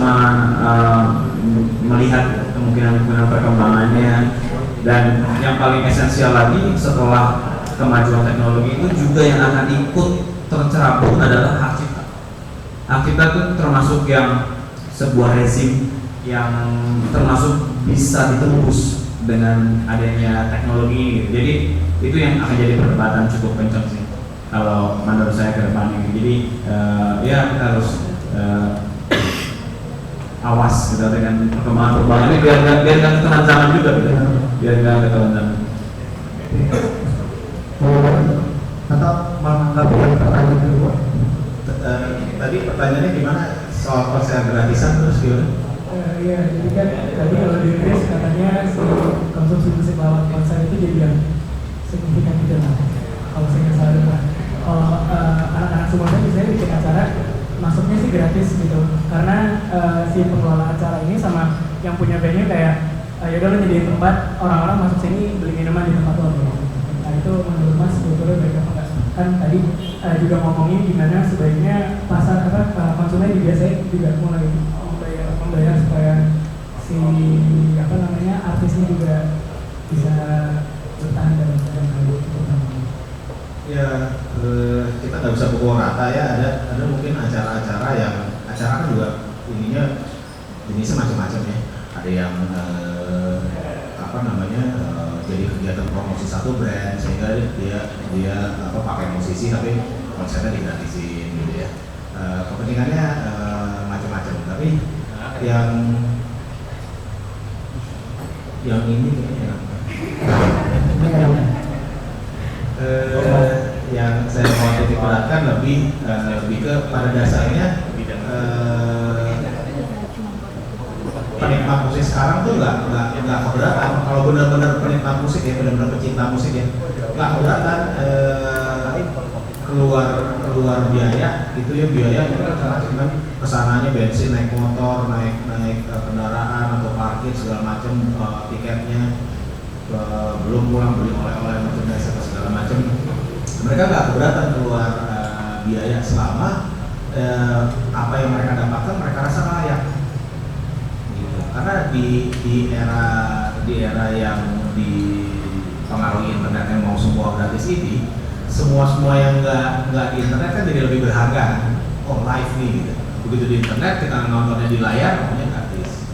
melihat kemungkinan perkembangannya, dan yang paling esensial lagi setelah kemajuan teknologi itu juga yang akan ikut tercerabut adalah hak cipta. Hak cipta itu termasuk yang sebuah rezim yang termasuk bisa ditembus dengan adanya teknologi ini gitu. Jadi itu yang akan jadi perdebatan cukup kencang sih kalau menurut saya ke depan ini. Jadi ya kita harus awas gitu dengan perkembangan ini biar nggak ketelan zaman juga gitu. Biar nggak ketelan zaman. Atau menganggap pertanyaan kedua? Tadi pertanyaannya gimana soal konser gratisan terus gimana? Iya, jadi kan tadi kalau di Inggris katanya si konsumsi musik lewat konser itu jadi yang signifikan gitu lah. Kalau saya nggak salah, kalau anak-anak semuanya biasanya bikin acara masuknya sih gratis gitu, karena si pengelola acara ini sama yang punya venue kayak ya udah lo nyediain tempat, orang-orang masuk sini beli minuman di tempat lo. Nah itu menurut Mas sebetulnya baik apa enggak? Kan tadi juga ngomongin gimana sebaiknya pasar konsumen biasanya juga mulai membayar supaya si artisnya juga bisa bertahan dalam hal itu. Ya kita nggak bisa pukul rata ya, ada mungkin acara-acara yang acara kan juga ininya jenisnya macam-macam ya. Ada yang jadi kegiatan promosi satu brand sehingga dia pakai musisi tapi konsernya digratisin gitu ya. Kepentingannya macam-macam, tapi yang ini kayaknya yang saya mau titik beratkan lebih ke pada dasarnya penikmat musik sekarang tuh nggak keberatan. Kalau benar-benar penikmat musik ya, benar-benar pecinta musik ya, nggak keberatan keluar biaya gitu ya, biaya kan kesananya bensin, naik motor, naik kendaraan atau parkir segala macam, tiketnya belum pulang beli oleh-oleh merchandise atau segala macam. Mereka nggak keberatan keluar biaya selama apa yang mereka dapatkan mereka rasa layak. Karena di era yang dipengaruhi internet yang mau semua gratis ini, semua yang nggak di internet kan jadi lebih berharga. Oh live nih gitu. Begitu di internet kita nontonnya di layar maunya gratis.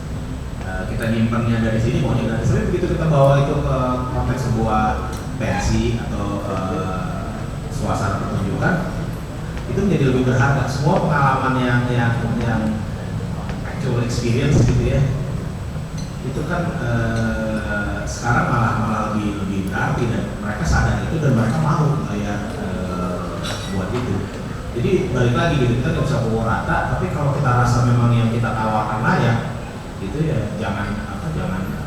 Kita nyimpennya dari sini maunya gratis. Tapi begitu kita bawa itu ke konteks sebuah pensi atau suasana pertunjukan, itu menjadi lebih berharga. Semua pengalaman yang actual experience gitu ya, itu kan sekarang malah lebih berarti, dan mereka sadar itu dan mereka mau bayar buat itu. Jadi balik lagi gitu, kita nggak bisa pukul rata, tapi kalau kita rasa memang yang kita tawarkan layak, itu ya jangan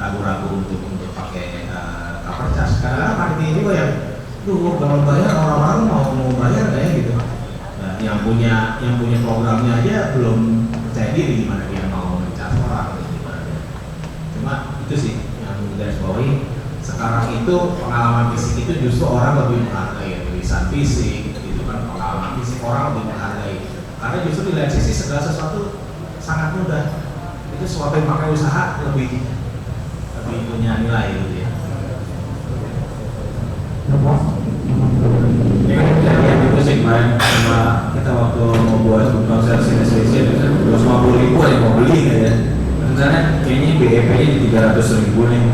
ragu-ragu untuk pakai cover charge. Kadang-kadang panitia juga yang kalau bayar orang-orang mau bayar nggak ya gitu. Nah, yang punya programnya aja belum percaya diri gimana dia mau mencari orang gitu, gimana. Cuma itu sih yang garis bawahi. Sekarang itu pengalaman fisik itu justru orang lebih menghargai, tulisan fisik itu kan pengalaman fisik orang lebih menghargai. Karena justru di lain sisi segala sesuatu sangat mudah. Itu sesuatu yang pakai usaha lebih punya nilai gitu ya. Ya kan kejadian itu sih kemarin sama kita waktu mau buat konser sinesthesia itu kan 250.000 ada yang mau beli ya. Sebenarnya kayaknya BEP-nya di 300.000 nih.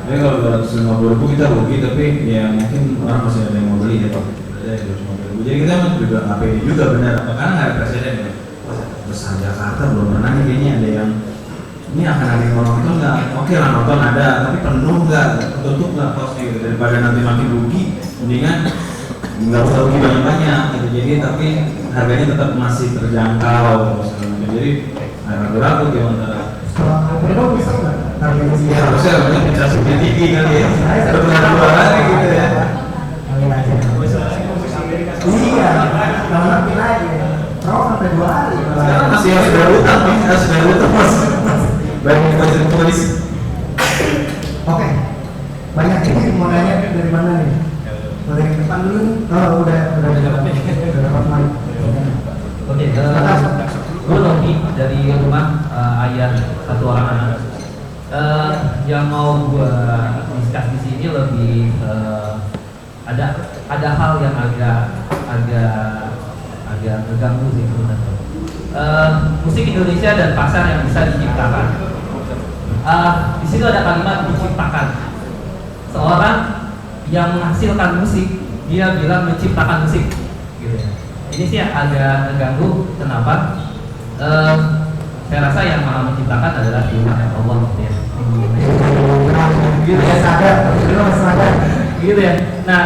Jadi kalau 250.000 kita rugi, tapi ya mungkin orang masih ada yang mau beli ya Pak. Ada 250.000. Jadi kita juga APD juga benar. Karena nggak ada presiden ya. Besar Jakarta belum pernah nih kayaknya ada yang ini akan ada yang nonton nggak? Oke lah nonton ada, tapi penuh nggak? Tutup nggak kosnya gitu. Daripada nanti makin rugi, mendingan nggak usah rugi banyak-banyak gitu. Jadi tapi harganya tetap masih terjangkau gitu. Jadi ragu-ragu gitu antara. Kalau bisa nggak? Ya harusnya bisa lebih tinggi kali ya. Dua hari gitu ya. Iya, kalau nanti lagi. Raw sampai 2 hari. Sekarang masih harus bayar utang nih, harus bayar utang mas. Bayar utang polisi. Oke, banyak ini mau nanya dari mana nih? Mau dari depan dulu nih? Oh udah dapat mic. Oke, gue Logi dari rumah ayah 1 orang anak. Yang mau gue discuss di sini lebih ada hal yang agak terganggu sih sebenarnya. Musik Indonesia dan pasar yang bisa diciptakan. Di situ ada kalimat diciptakan. Seorang yang menghasilkan musik, dia bilang menciptakan musik. Gitu ya. Ini sih agak terganggu. Kenapa? Saya rasa yang maha menciptakan adalah Tuhan Allah gitu ya. Gitu ya, sadar. Gitu ya. Nah,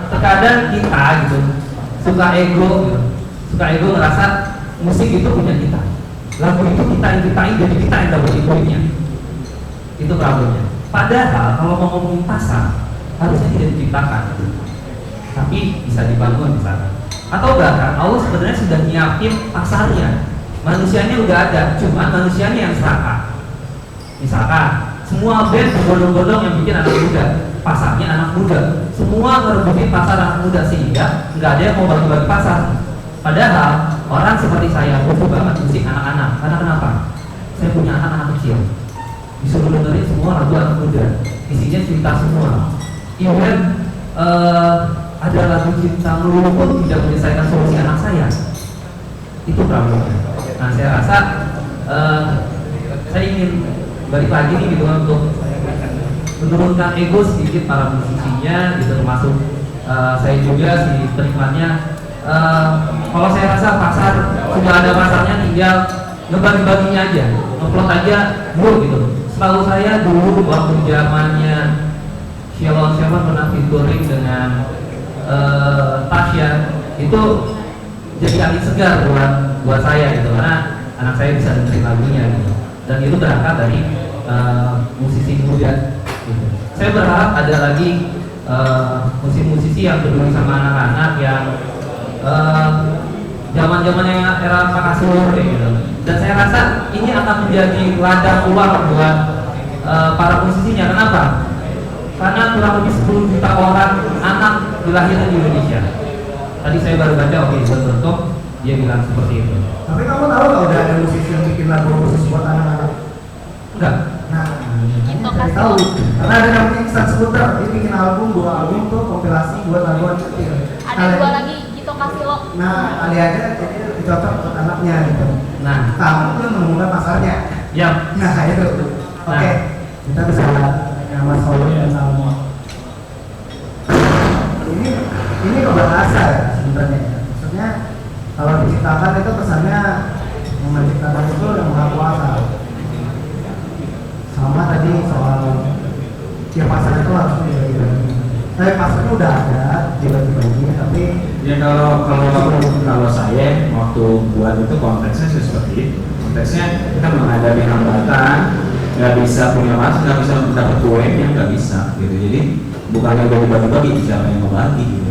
terkadang kita gitu suka ego ngerasa musik itu punya kita. Lagu itu kita yang ciptain, jadi kita yang dapat duitnya. Itu problemnya. Padahal kalau mau ngomongin pasar, harusnya tidak diciptakan, tapi bisa dibangun di sana. Atau bahkan Allah sebenarnya sudah nyiapin pasarnya. Manusianya udah ada, cuma manusianya yang serakah. Misalkan semua band berbondong-bondong yang bikin anak muda, pasarnya anak muda. Semua ngerebutin pasar anak muda sehingga nggak ada yang mau bagi-bagi pasar. Padahal orang seperti saya butuh banget musik anak-anak. Karena kenapa? Saya punya anak-anak kecil. Disuruh dengerin semua lagu anak muda. Isinya cerita semua. Even ada lagu cinta melulu pun tidak menyelesaikan solusi anak saya. Itu problemnya. Nah, saya rasa saya ingin balik lagi nih gitu untuk menurunkan ego sedikit para musisinya gitu, termasuk saya juga si penikmatnya. Kalau saya rasa pasar sudah ada pasarnya, tinggal ngebagi-baginya aja, ngeplot aja dulu gitu. Setahu saya dulu waktu zamannya Sheila Seven pernah featuring dengan Tasya, itu jadi angin segar buat saya gitu, karena anak saya bisa dengerin lagunya gitu. Dan itu berangkat dari musisi muda gitu. Saya berharap ada lagi musisi-musisi yang peduli sama anak-anak yang zaman-zamannya era Pak Kasur gitu. Dan saya rasa ini akan menjadi ladang uang buat para musisinya. Kenapa? Karena kurang lebih 10 juta orang anak dilahirkan di Indonesia. Tadi saya baru baca bentuk dia bilang seperti itu. Tapi kamu tahu nggak udah ada musisi yang bikin lagu khusus buat anak-anak? Enggak. Nah, saya tahu. Karena ada namanya Iksan Skuter, dia bikin album 2 album tuh kompilasi buat lagu anak kecil. Ada 2 lagi gitu kasih lo. Nah, kali aja jadi dicocok buat anaknya gitu. Nah, kamu tuh menemukan pasarnya. Ya. Nah, itu. Oke. Kita bisa Mas Holly dan Salmo. Ini kebahasa ya sebenarnya. Maksudnya kalau diciptakan itu kesannya yang menciptakan itu yang maha kuasa. Sama tadi soal ya pasar itu harus dibagi-bagi. Tapi pasarnya udah ada dibagi-bagi, tapi ya kalau saya waktu buat itu konteksnya seperti itu. Konteksnya kita menghadapi hambatan, nggak bisa punya mas, nggak bisa mendapat poinnya, nggak bisa gitu. Jadi bukannya bagi-bagi, siapa yang mau bagi gitu.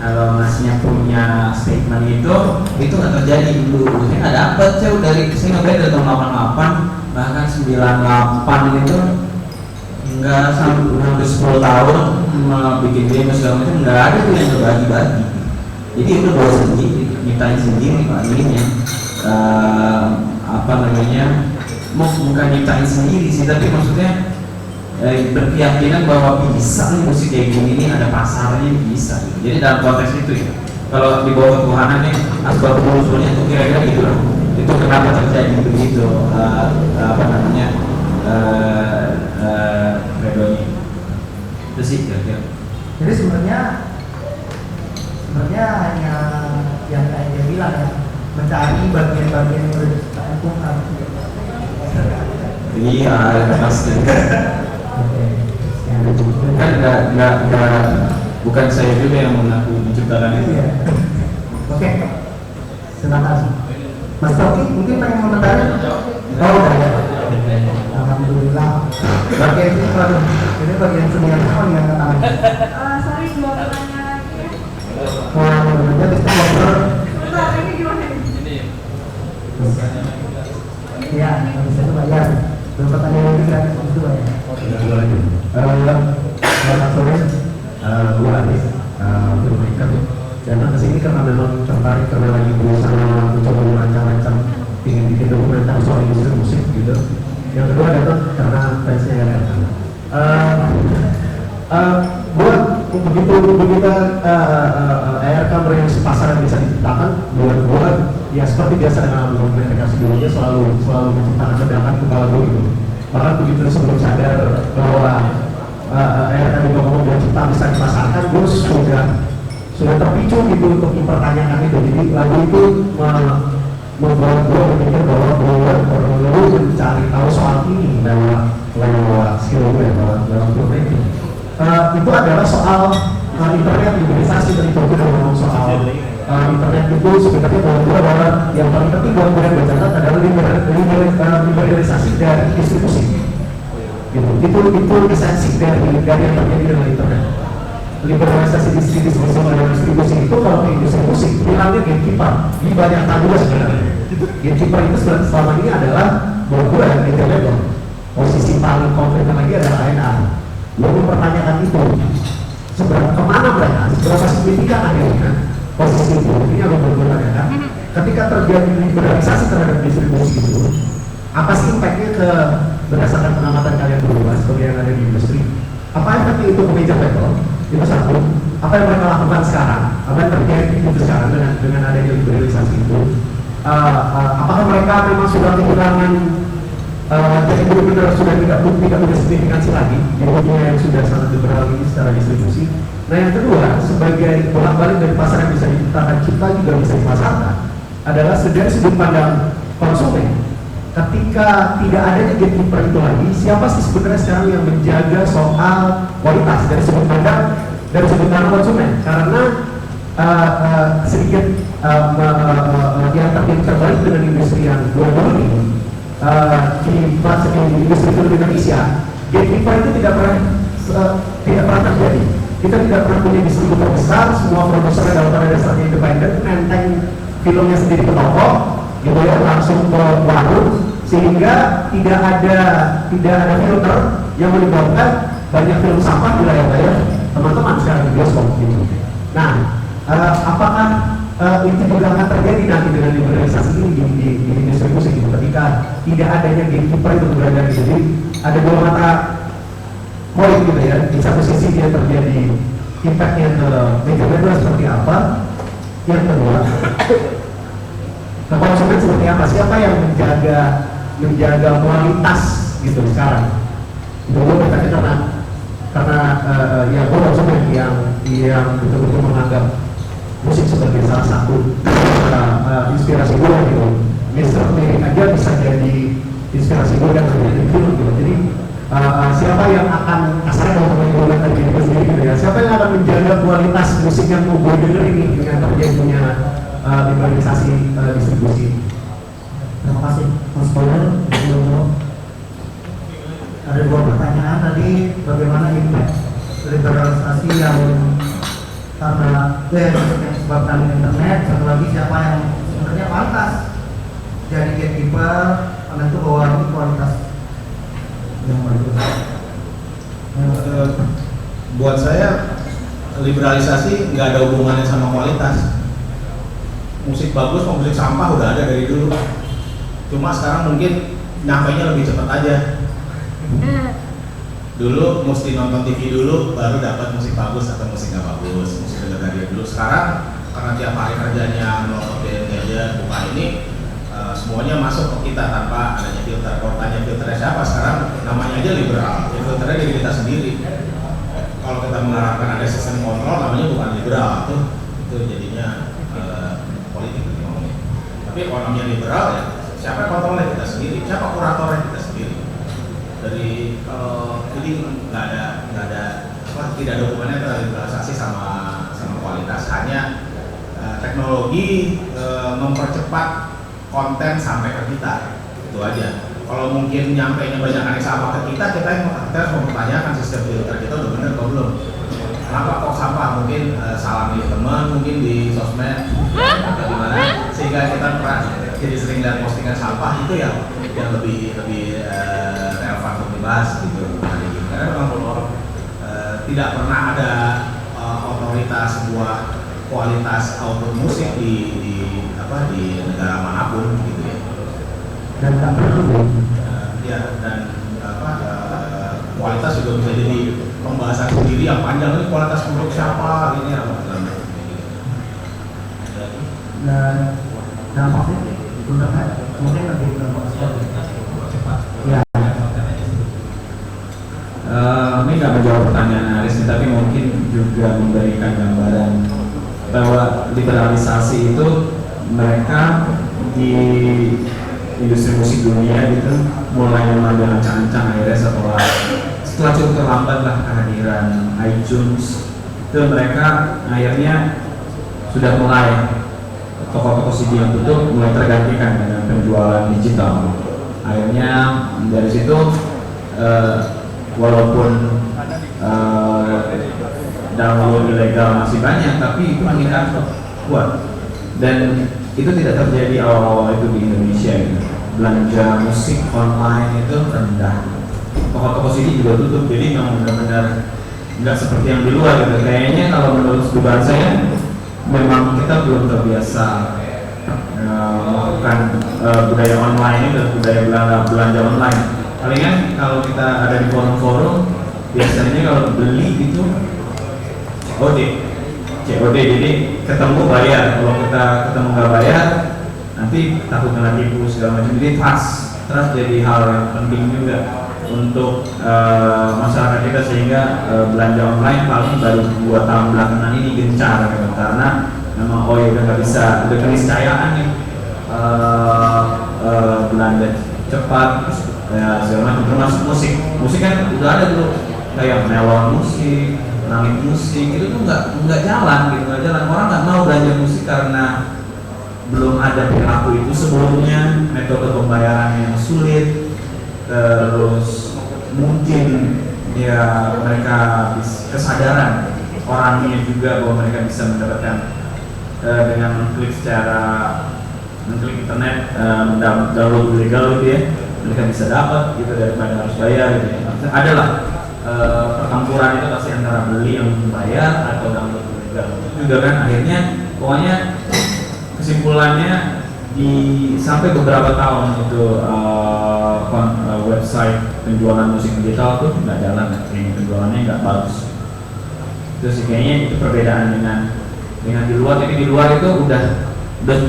Kalau masnya punya statement itu nggak terjadi dulu. Saya nggak dapet, saya nggak dari tahun 88 bahkan 98 itu nggak sampai 10 tahun bikin demo segala macam, nggak ada tuh yang berbagi-bagi. Jadi udah bawa sendiri, nyiptain sendiri pak ininya bukan nyiptain sendiri sih, tapi maksudnya berkeyakinan bahwa bisa nih musik kayak gini nih ada pasarnya, bisa gitu. Jadi dalam konteks itu ya, kalau di bawah ketuhanan nih asbab usulnya itu kira-kira gitu loh. Itu kenapa terjadi begitu redonya itu sih kira-kira. Jadi sebenarnya hanya yang kayak dia bilang ya, mencari bagian-bagian yang udah diciptakan Tuhan. Iya, pasti. Kan nggak bukan saya juga yang mengaku menciptakan itu. Oke, silakan Mas Toki, mungkin pengen komentari? Oh udah ya. Alhamdulillah. Bagian ini bagian seni yang apa yang tangan? Sorry, 2 pertanyaan lagi ya. Wah, bisa ngobrol. Bentar, Iya, habis itu bayar. Dan pertanyaan yang ketiga, habis itu bayar. Selamat sore, Bu Anis, bermereka. Dan kesini karena memang tertarik karena lagi berusaha mencoba merancang-rancang ingin bikin dokumenter soal industri musik gitu. Yang kedua datang karena fansnya RRK. Buat begitu RRK merilis pasar yang bisa diciptakan buat ya seperti biasa dengan album mereka sebelumnya selalu menciptakan ledakan kepala gue gitu. Bahkan begitu sebelum sadar bahwa RRK juga ngomong bahwa cipta bisa dipasarkan, gue sudah terpicu gitu untuk mempertanyakan itu. Jadi lagu itu membuat gue berpikir bahwa gue perlu mencari tahu soal ini lewat skill gue dalam filmmaking. Itu adalah soal internet, liberalisasi. Tadi gue udah ngomong soal internet itu sebenarnya bahwa yang paling penting buat gue bercatat adalah liberalisasi dari distribusi. Gitu. Itu esensi dari yang terjadi dengan internet. Liberalisasi distribusi itu kalau di industri musik bilangnya gatekeeper di banyak hal juga sebenarnya. Gatekeeper itu selama ini adalah menurut gue internet. Posisi paling konkret lagi adalah A&R. Gue mempertanyakan itu seberapa kemana mereka, seberapa signifikan akhirnya posisi itu. Ini yang gue bertanyakan. Ketika terjadi liberalisasi terhadap distribusi itu, apa sih impactnya ke berdasarkan pengamatan kalian berdua sebagai yang ada di industri? Apa efeknya itu ke major label? Itu satu. Apa yang mereka lakukan sekarang? Apa yang terjadi itu sekarang dengan adanya liberalisasi itu? Apakah mereka memang sudah kehilangan jadi benar-benar sudah tidak punya signifikansi lagi di dunia yang sudah sangat liberal ini secara distribusi? Nah yang kedua, sebagai bolak-balik dari pasar yang bisa diciptakan, kita juga bisa dipasarkan adalah dari sudut pandang konsumen. Ketika tidak adanya gatekeeper itu lagi, siapa sih sebenarnya sekarang yang menjaga soal kualitas dari sudut pandang konsumen? Karena sedikit yang terjadi terbalik dengan industri yang global ini. Di industri film Indonesia, gatekeeper itu tidak pernah terjadi. Kita tidak pernah punya distributor besar, semua produser dalam pada dasarnya independen, menteng filmnya sendiri ke toko, gitu ya, langsung ke warung, sehingga tidak ada filter yang menyebabkan banyak film sampah di layar-layar teman-teman sekarang di bioskop gitu. Nah, apakah itu juga akan terjadi nanti dengan liberalisasi ini di industri musik gitu, ketika tidak adanya gatekeeper itu berada di sini, ada dua mata koin gitu ya. Di satu sisi dia terjadi impactnya ke media label seperti apa, yang kedua ke konsumen seperti apa, siapa yang menjaga kualitas gitu sekarang. Itu gue bertanya karena ya gue konsumen yang betul-betul menganggap musik sebagai salah satu inspirasi gue gitu. Mister Lirik aja bisa jadi inspirasi gue dan menjadi film gitu. Jadi siapa yang akan kasarnya kalau teman-teman tadi itu sendiri gitu ya, siapa yang akan menjaga kualitas musik yang mau gue denger ini dengan terjadinya liberalisasi distribusi. Terima kasih Mas Pauler. Ada dua pertanyaan tadi, bagaimana impact liberalisasi yang karena yang disebabkan internet, satu lagi siapa yang sebenarnya pantas jadi gatekeeper, karena itu bahwa ini kualitas yang bagus. Buat saya liberalisasi nggak ada hubungannya sama kualitas. Musik bagus sama musik sampah udah ada dari dulu. Cuma sekarang mungkin nyampainya lebih cepat aja. Dulu mesti nonton TV dulu baru dapat musik bagus atau musik nggak bagus, musik dengar dari dulu. Sekarang karena tiap hari kerjanya nonton aja buka ini, semuanya masuk ke kita tanpa adanya filter. Kalau tanya filternya siapa sekarang, namanya aja liberal. Ya, filternya diri kita sendiri. Kalau kita mengharapkan ada sistem kontrol, namanya bukan liberal, itu jadinya politik gitu ngomongnya. Tapi kalau namanya liberal ya, siapa kontrolnya kita sendiri, siapa kuratornya kita sendiri. Dari jadi nggak ada tidak ada hubungannya antara liberalisasi sama kualitas, hanya teknologi mempercepat konten sampai ke kita, itu aja. Kalau mungkin nyampainya banyak yang sama ke kita harus mempertanyakan sistem filter kita udah bener atau belum. Kenapa kok sampah? Mungkin salah milih teman, mungkin di sosmed atau gimana, sehingga kita jadi sering lihat postingan sampah itu yang lebih relevan untuk dibahas gitu. Karena memang tidak pernah ada otoritas sebuah kualitas output musik di negara manapun gitu ya. Dan tak perlu Ya, dan kualitas juga bisa jadi pembahasan sendiri yang panjang. Ini kualitas produk siapa, ini apa segala. dan dampaknya gunakan mungkin lebih ke ya. Ini nggak menjawab pertanyaan Aris, tapi mungkin juga memberikan gambaran bahwa liberalisasi itu mereka di industri musik dunia gitu mulai ancang-ancang akhirnya setelah cukup terlambat lah kehadiran iTunes itu mereka akhirnya sudah mulai toko-toko CD yang tutup mulai tergantikan dengan penjualan digital. Akhirnya dari situ walaupun download ilegal masih banyak, tapi itu meningkat kuat. Dan itu tidak terjadi awal-awal itu di Indonesia gitu. Belanja musik online itu rendah, toko-toko CD juga tutup, jadi memang benar-benar nggak seperti yang di luar gitu. Kayaknya kalau menurut dugaan saya memang kita belum terbiasa melakukan budaya online dan budaya belanja online. Palingan kalau kita ada di forum-forum biasanya kalau beli itu COD, jadi ketemu bayar. Kalau kita ketemu nggak bayar, nanti takut kena tipu segala macam. Jadi trust jadi hal yang penting juga untuk masyarakat kita, sehingga belanja online paling baru 2 tahun belakangan ini gencar gitu. Karena memang udah nggak bisa, udah keniscayaan nih belanja cepat ya segala macam, termasuk musik kan udah ada dulu kayak melon musik, langit musik itu tuh nggak jalan gitu, orang nggak mau belanja musik karena belum ada perilaku itu sebelumnya, metode pembayaran yang sulit, terus mungkin ya mereka kesadaran orangnya juga bahwa mereka bisa mendapatkan dengan mengklik internet, download ilegal gitu ya, mereka bisa dapat gitu daripada harus bayar gitu ya. Adalah pertempuran itu pasti antara beli yang bayar atau download ilegal juga kan. Akhirnya pokoknya kesimpulannya sampai beberapa tahun itu website penjualan musik digital tuh nggak jalan, penjualannya nggak bagus. Terus kayaknya itu perbedaan dengan di luar. Tapi di luar itu udah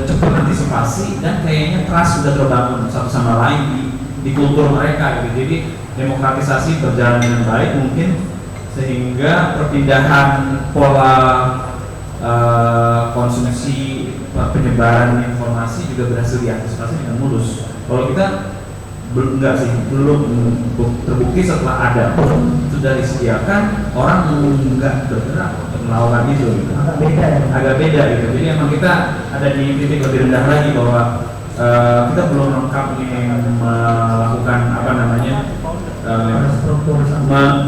cepat antisipasi dan kayaknya trust sudah terbangun satu sama lain di kultur mereka gitu. Jadi demokratisasi berjalan dengan baik mungkin, sehingga perpindahan pola konsumsi penyebaran informasi juga berhasil diantisipasi dengan mulus. Kalau kita belum terbukti setelah ada sudah disediakan, orang nggak bergerak untuk melakukan itu gitu. Agak beda gitu. Jadi emang kita ada di titik lebih rendah lagi bahwa kita belum lengkap melakukan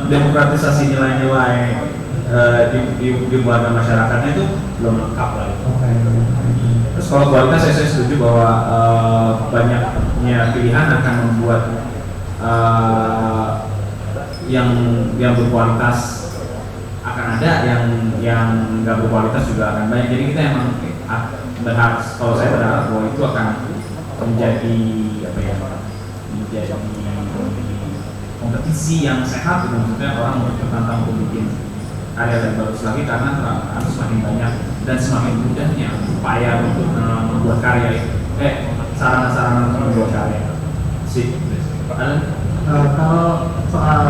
demokratisasi nilai-nilai di warga masyarakatnya itu belum lengkap lagi. Terus kalau kualitas saya setuju bahwa banyaknya pilihan akan membuat yang berkualitas akan ada, yang nggak berkualitas juga akan banyak. Jadi kita emang berharap, kalau saya berharap bahwa itu akan menjadi kompetisi yang sehat gitu. Maksudnya orang mau tertantang untuk bikin karya yang bagus lagi, karena harus semakin banyak dan semakin mudahnya upaya untuk membuat karya, sarana-sarana untuk membuat karya. Kalau soal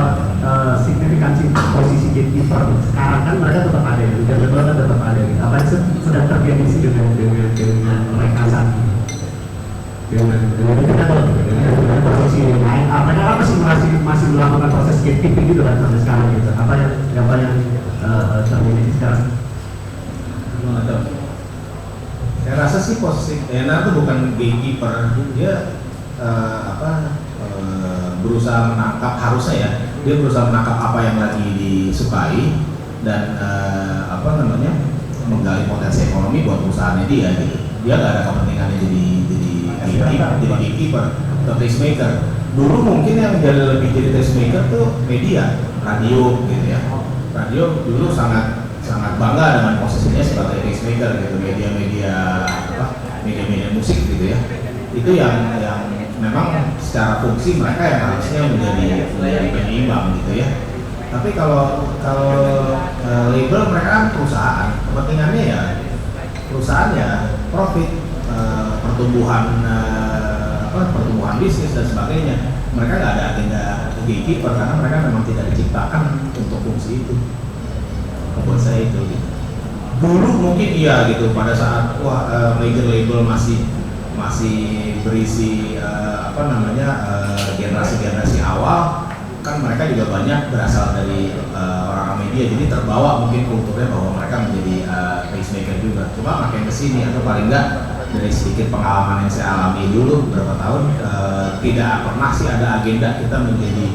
signifikansi posisi gatekeeper sekarang kan mereka tetap ada, kan tetap ada. Apa yang sedang terjadi sih dengan mereka saat ini? Dengan posisi lain, mereka masih melakukan proses gatekeeping gitu kan sampai sekarang gitu. Apa yang terjadi sekarang? Saya rasa sih posisi Enar itu bukan gatekeeper, dia berusaha menangkap, harusnya ya, dia berusaha menangkap apa yang lagi disukai dan menggali potensi ekonomi buat perusahaannya dia gitu. Dia nggak ada kepentingannya jadi gatekeeper atau tastemaker. Dulu mungkin yang lebih jadi tastemaker tuh media, radio gitu ya. Radio dulu sangat bangga dengan posisinya sebagai tastemaker gitu, media musik gitu ya. Itu yang memang secara fungsi mereka yang harusnya menjadi penyeimbang gitu ya. Tapi kalau label mereka kan perusahaan, kepentingannya ya perusahaan ya profit, pertumbuhan bisnis dan sebagainya. Mereka nggak ada agenda gatekeeper karena mereka memang tidak diciptakan untuk fungsi itu. Buat saya itu gitu. Dulu mungkin iya gitu pada saat major label masih berisi generasi awal, kan mereka juga banyak berasal dari orang media, jadi terbawa mungkin kulturnya bahwa mereka menjadi pacemaker juga. Cuma makin kesini atau paling enggak dari sedikit pengalaman yang saya alami dulu beberapa tahun, tidak pernah sih ada agenda kita menjadi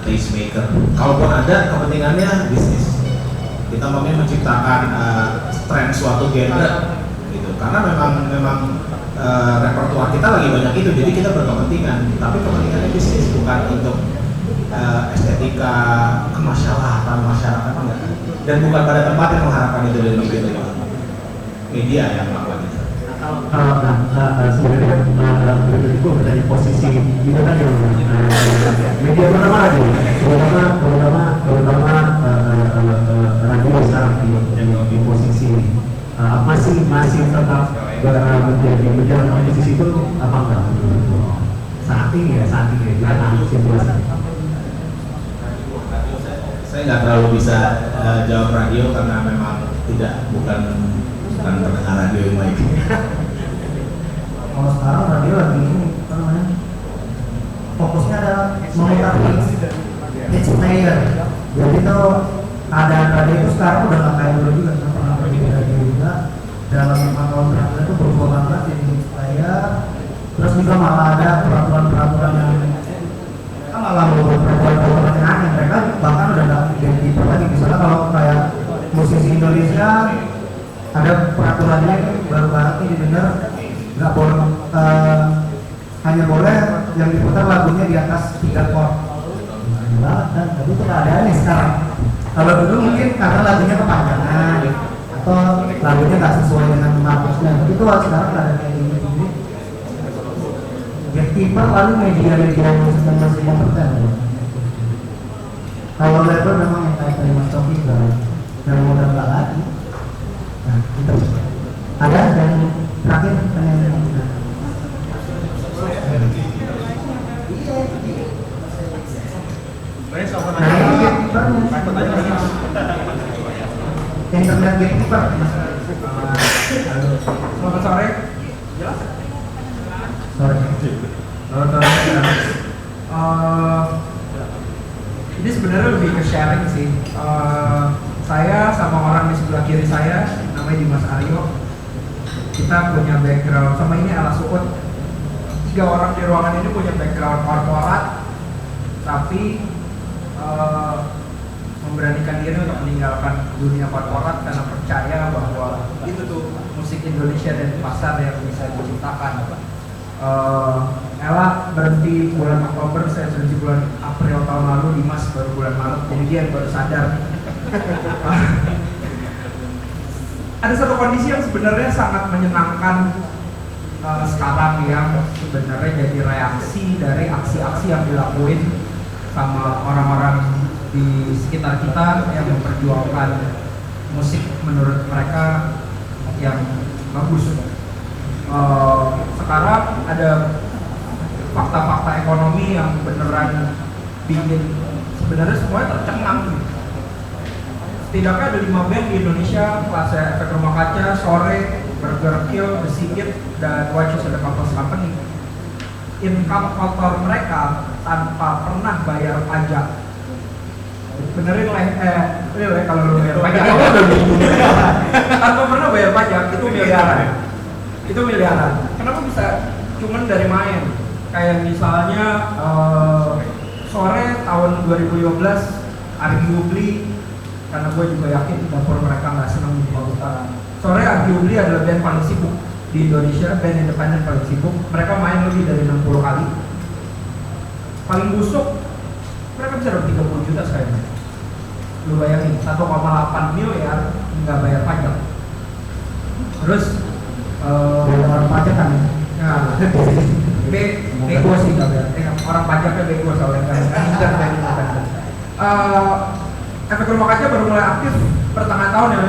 pacemaker. Kalaupun ada, kepentingannya bisnis. Kita mau menciptakan tren suatu genre gitu, karena memang repertuar kita lagi banyak itu, jadi kita berkepentingan, tapi kepentingannya bisnis, bukan untuk estetika kemaslahatan masyarakat enggak. Dan bukan pada tempat yang mengharapkan itu dari media yang melakukan itu. Sebenarnya berikut itu bertanya posisi itu kan media pertama lagi, terutama radio sekarang di posisi ini masih tetap menjadi menjalankan posisi itu apa enggak? Saat ini gimana situasi? Saya nggak terlalu bisa jawab radio karena memang bukan pendengar radio yang baik. Kalau sekarang radio lagi fokusnya adalah memutar hits player. Jadi tuh keadaan radio itu sekarang udah nggak kayak dulu juga, nggak pernah pergi radio juga. Dalam 5 tahun terakhir itu berubah banget jadi hits player. Terus juga malah ada peraturan yang malah peraturan yang aneh. Mereka bahkan udah nggak gatekeeper lagi. Misalnya kalau kayak musisi Indonesia ada peraturannya baru-baru ini didengar nggak boleh hanya boleh yang diputar lagunya di atas 3 chord. Dan itu keadaannya sekarang. Kalau dulu mungkin karena lagunya kepanjangan atau lagunya nggak sesuai dengan marketnya, tapi itu sekarang keadaan kayak gini. Gatekeeper lalu media yang masih kompeten. Kalau label memang yang kayak terima stoki dan modal nggak lagi. Nah, itu ada dan terakhir pertanyaan internet gatekeeper. Selamat sore. Jelas? Sore. Ini sebenarnya lebih ke sharing sih. Saya sama orang di sebelah kiri saya, namanya Dimas Aryo. Kita punya background, sama ini Ella Sukut. 3 orang di ruangan ini punya background korporat, tapi memberanikan diri untuk meninggalkan dunia korporat karena percaya bahwa itu tuh musik Indonesia dan pasar yang bisa diciptakan. Ella berhenti bulan Oktober, saya berhenti bulan April tahun lalu, Dimas baru bulan Maret, jadi dia baru sadar. Ada satu kondisi yang sebenarnya sangat menyenangkan sekarang yang sebenarnya jadi reaksi dari aksi-aksi yang dilakuin sama orang-orang di sekitar kita yang memperjuangkan musik menurut mereka yang bagus. Sekarang ada fakta-fakta ekonomi yang beneran bikin sebenarnya semuanya tercengang. Setidaknya ada 5 band di Indonesia, kelasnya Efek Rumah Kaca, Sore, Burger Kill, The Sigit, dan White Shoes and the Couples Company. Income kotor mereka tanpa pernah bayar pajak. Benerin kalau lu bayar pajak, tanpa pernah bayar pajak, itu miliaran. Itu miliaran. Kenapa bisa cuman dari main? Kayak misalnya Sore tahun 2015 arguably, karena gue juga yakin dapur mereka nggak seneng di Sore arguably adalah band paling sibuk di di Indonesia, band independen paling sibuk. Mereka main lebih dari 60 kali. Paling busuk, mereka bisa dapat 30 juta sekali. Lu bayangin, 1,8 miliar nggak bayar pajak. Terus orang pajak kan? Nah, bego sih nggak bayar. Orang pajaknya bego soalnya kan. Efek Rumah Kaca baru mulai aktif pertengahan tahun ya,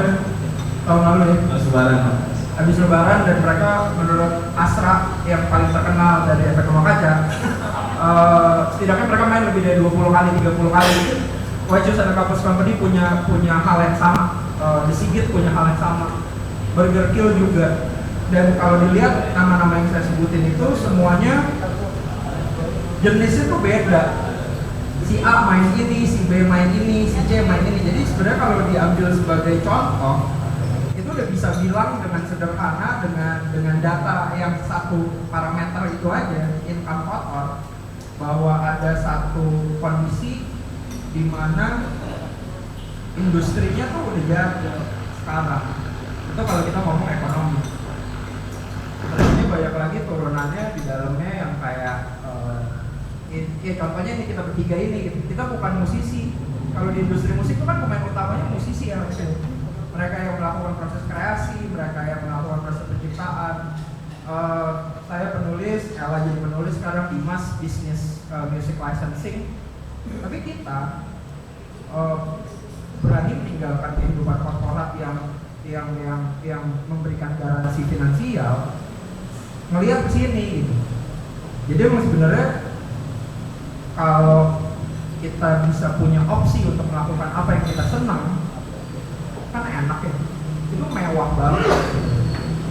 tahun lalu ya. Habis Lebaran, dan mereka menurut Asra yang paling terkenal dari Efek Rumah Kaca, setidaknya mereka main lebih dari 20 kali, 30 kali. White Shoes and the Campus Company punya hal yang sama, The Sigit punya hal yang sama, Burger Kill juga. Dan kalau dilihat nama-nama yang saya sebutin itu semuanya jenisnya tuh beda. Si A main ini, si B main ini, si C main ini. Jadi sebenarnya kalau diambil sebagai contoh, itu udah bisa bilang dengan sederhana, dengan data yang satu parameter itu aja, income kotor, bahwa ada satu kondisi di mana industrinya tuh udah jadi sekarang. Itu kalau kita ngomong ekonomi. Terusnya banyak lagi turunannya di dalamnya yang kayak contohnya ini kita bertiga ini gitu. Kita bukan musisi. Kalau di industri musik itu kan pemain utamanya musisi ya. Mereka yang melakukan proses kreasi, mereka yang melakukan proses penciptaan. Saya penulis, Ella jadi penulis, sekarang Dimas bisnis music licensing. Tapi kita berani meninggalkan kehidupan korporat yang memberikan garansi finansial, ngelihat ke sini gitu. Jadi emang sebenarnya kalau kita bisa punya opsi untuk melakukan apa yang kita senang, kan enak ya. Itu mewah banget.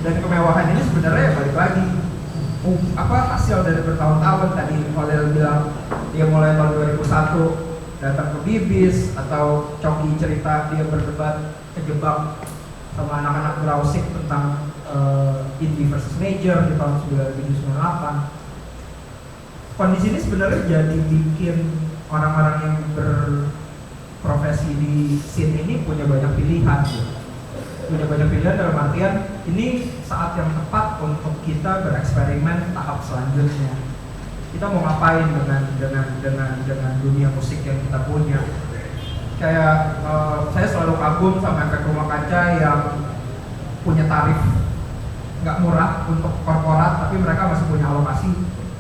Dan kemewahan ini sebenarnya balik lagi hasil dari bertahun-tahun. Tadi Khalil bilang dia mulai tahun 2001 datang ke Bibis, atau Coki cerita dia berdebat kejebak sama anak-anak Grausik tentang indie versus major di tahun 1998. Kondisi ini sebenarnya jadi bikin orang-orang yang berprofesi di scene ini punya banyak pilihan gitu. Punya banyak pilihan dalam artian ini saat yang tepat untuk kita bereksperimen tahap selanjutnya. Kita mau ngapain dengan dunia musik yang kita punya. Kayak saya selalu kagum sama Efek Rumah Kaca yang punya tarif nggak murah untuk korporat, tapi mereka masih punya alokasi.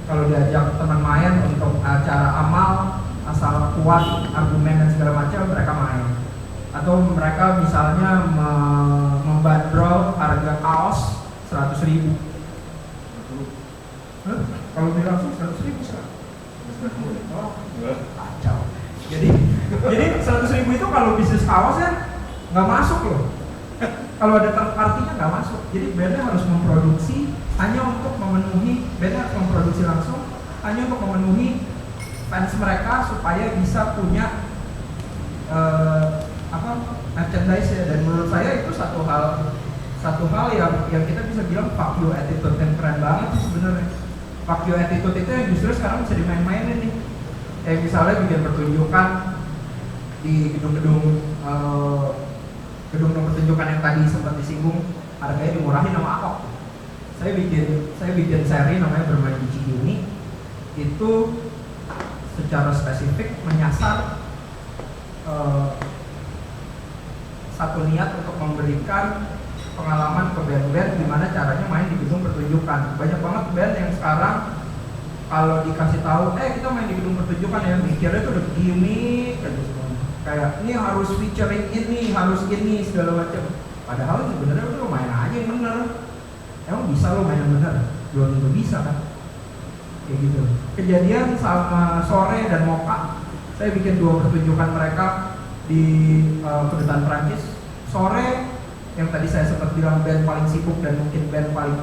Kalau diajak teman main untuk acara amal, asal kuat argumen dan segala macam, mereka main. Atau mereka misalnya membandrol harga kaos 100.000. Kalau beli langsung 100.000 sekarang. Oh, kacau. Jadi 100.000 itu kalau bisnis kaos ya nggak masuk loh. Kalau ada third party-nya nggak masuk. Jadi bandnya harus memproduksi hanya untuk memenuhi, bandnya harus memproduksi langsung hanya untuk memenuhi fans mereka supaya bisa punya merchandise ya. Dan menurut saya itu satu hal yang kita bisa bilang fuck you attitude, yang keren banget sih sebenarnya. Fuck you attitude itu yang justru sekarang bisa dimain-mainin nih. Kayak misalnya bikin pertunjukan di gedung-gedung pertunjukan yang tadi sempat disinggung, harganya dimurahin sama Ahok. Saya bikin seri namanya Bermain di Cikini. Itu secara spesifik menyasar satu niat untuk memberikan pengalaman ke band-band gimana caranya main di gedung pertunjukan. Banyak banget band yang sekarang kalau dikasih tahu, kita main di gedung pertunjukan ya, mikirnya tuh udah gimmick aja semua. Kayak ini harus featuring ini, harus ini segala macam. Padahal sebenarnya lu main aja yang bener. Emang bisa lo main yang bener? Belum tentu bisa kan? Kayak gitu. Kejadian sama Sore dan Moka, saya bikin 2 pertunjukan mereka di kedutaan Prancis. Sore yang tadi saya sempat bilang band paling sibuk dan mungkin band paling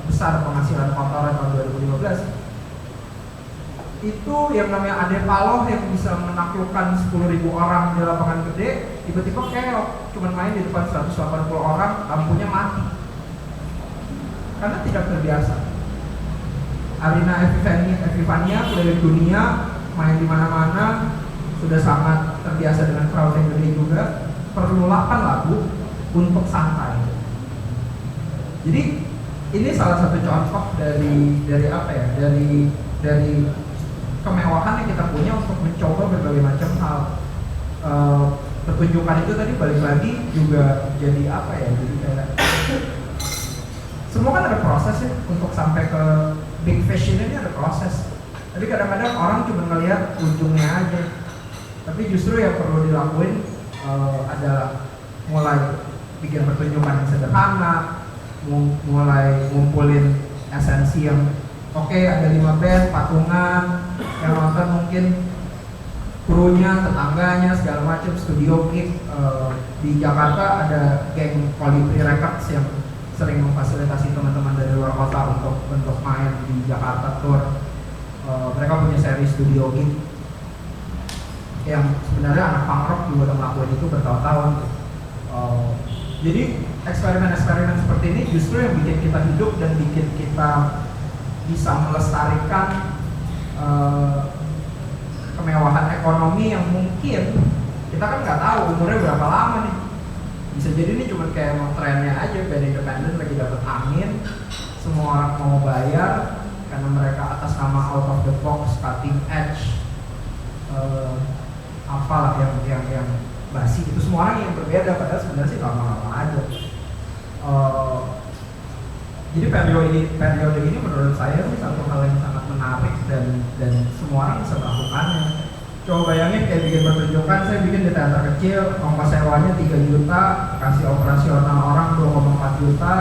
besar penghasilan kotoran tahun 2015. Itu yang namanya Ade Paloh yang bisa menaklukkan 10.000 orang di lapangan gede, tiba-tiba keok, cuman main di depan 180 orang, lampunya mati karena tidak terbiasa. Arina Epifania keliling dunia, main di mana-mana, sudah sangat terbiasa dengan crowd yang gede juga, perlu 8 lagu untuk santai. Jadi ini salah satu contoh dari apa ya, dari kemewahan yang kita punya untuk mencoba berbagai macam hal. Pertunjukan itu tadi balik lagi juga jadi apa ya, jadi kayak semua kan ada proses ya untuk sampai ke big fish ini ada proses. Tapi kadang-kadang orang cuma ngelihat ujungnya aja, tapi justru yang perlu dilakuin adalah mulai bikin pertunjukan yang sederhana, mulai ngumpulin esensi yang oke, ada 5 band, patungan, yang nonton mungkin krunya, tetangganya, segala macam, studio gig. Di Jakarta ada geng Kolibri Records yang sering memfasilitasi teman-teman dari luar kota untuk main di Jakarta tour. Mereka punya seri studio gig yang sebenarnya anak punk rock juga udah ngelakuin itu bertahun-tahun. Jadi eksperimen-eksperimen seperti ini justru yang bikin kita hidup dan bikin kita bisa melestarikan kemewahan ekonomi yang mungkin kita kan nggak tahu umurnya berapa lama nih. Bisa jadi ini cuma kayak emang trennya aja, band independen lagi dapat angin, semua orang mau bayar karena mereka atas nama out of the box, cutting edge, apalah yang basi, itu semua orang yang berbeda, padahal sebenarnya sih lama-lama aja. Jadi periode ini menurut saya sih satu hal yang sangat menarik dan semua orang bisa melakukannya. Coba bayangin kayak bikin pertunjukan, saya bikin di teater kecil, ongkos sewanya 3 juta, kasih operasional orang 2,4 juta,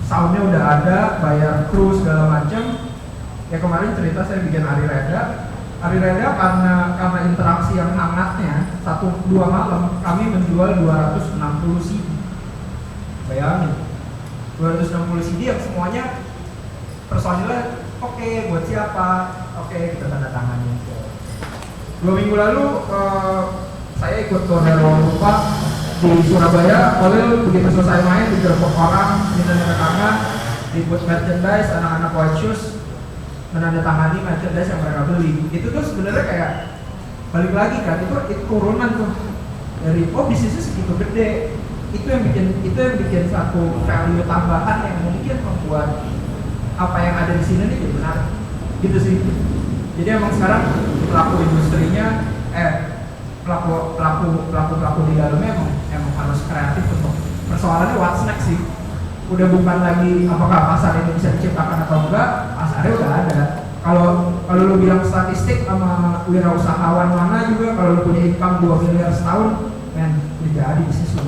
soundnya udah ada, bayar kru segala macam. Ya kemarin cerita saya bikin Ari Reda karena interaksi yang hangatnya 1-2 malam kami menjual 260 CD. Bayangin 260 CD yang semuanya personilnya oke, buat siapa? Oke, kita tanda tangannya. 2 minggu lalu saya ikut Tornado Lupa di Surabaya. Oleh begitu selesai main digerebek orang, minta tanda tangan, dibuat merchandise, anak-anak White Shoes menandatangani merchandise yang mereka beli. Itu tuh sebenarnya kayak balik lagi kan, itu turunan tuh dari bisnisnya segitu gede. Itu yang bikin satu value tambahan yang mungkin membuat apa yang ada di sini nih benar gitu sih. Jadi emang sekarang pelaku industrinya pelaku di dalamnya emang harus kreatif untuk persoalannya what's next sih. Udah bukan lagi apakah pasar ini bisa diciptakan atau enggak, pasarnya udah ada. Kalau lu bilang statistik sama wirausahawan mana juga, kalau lu punya income 2 miliar setahun, men, udah jadi bisnis lu.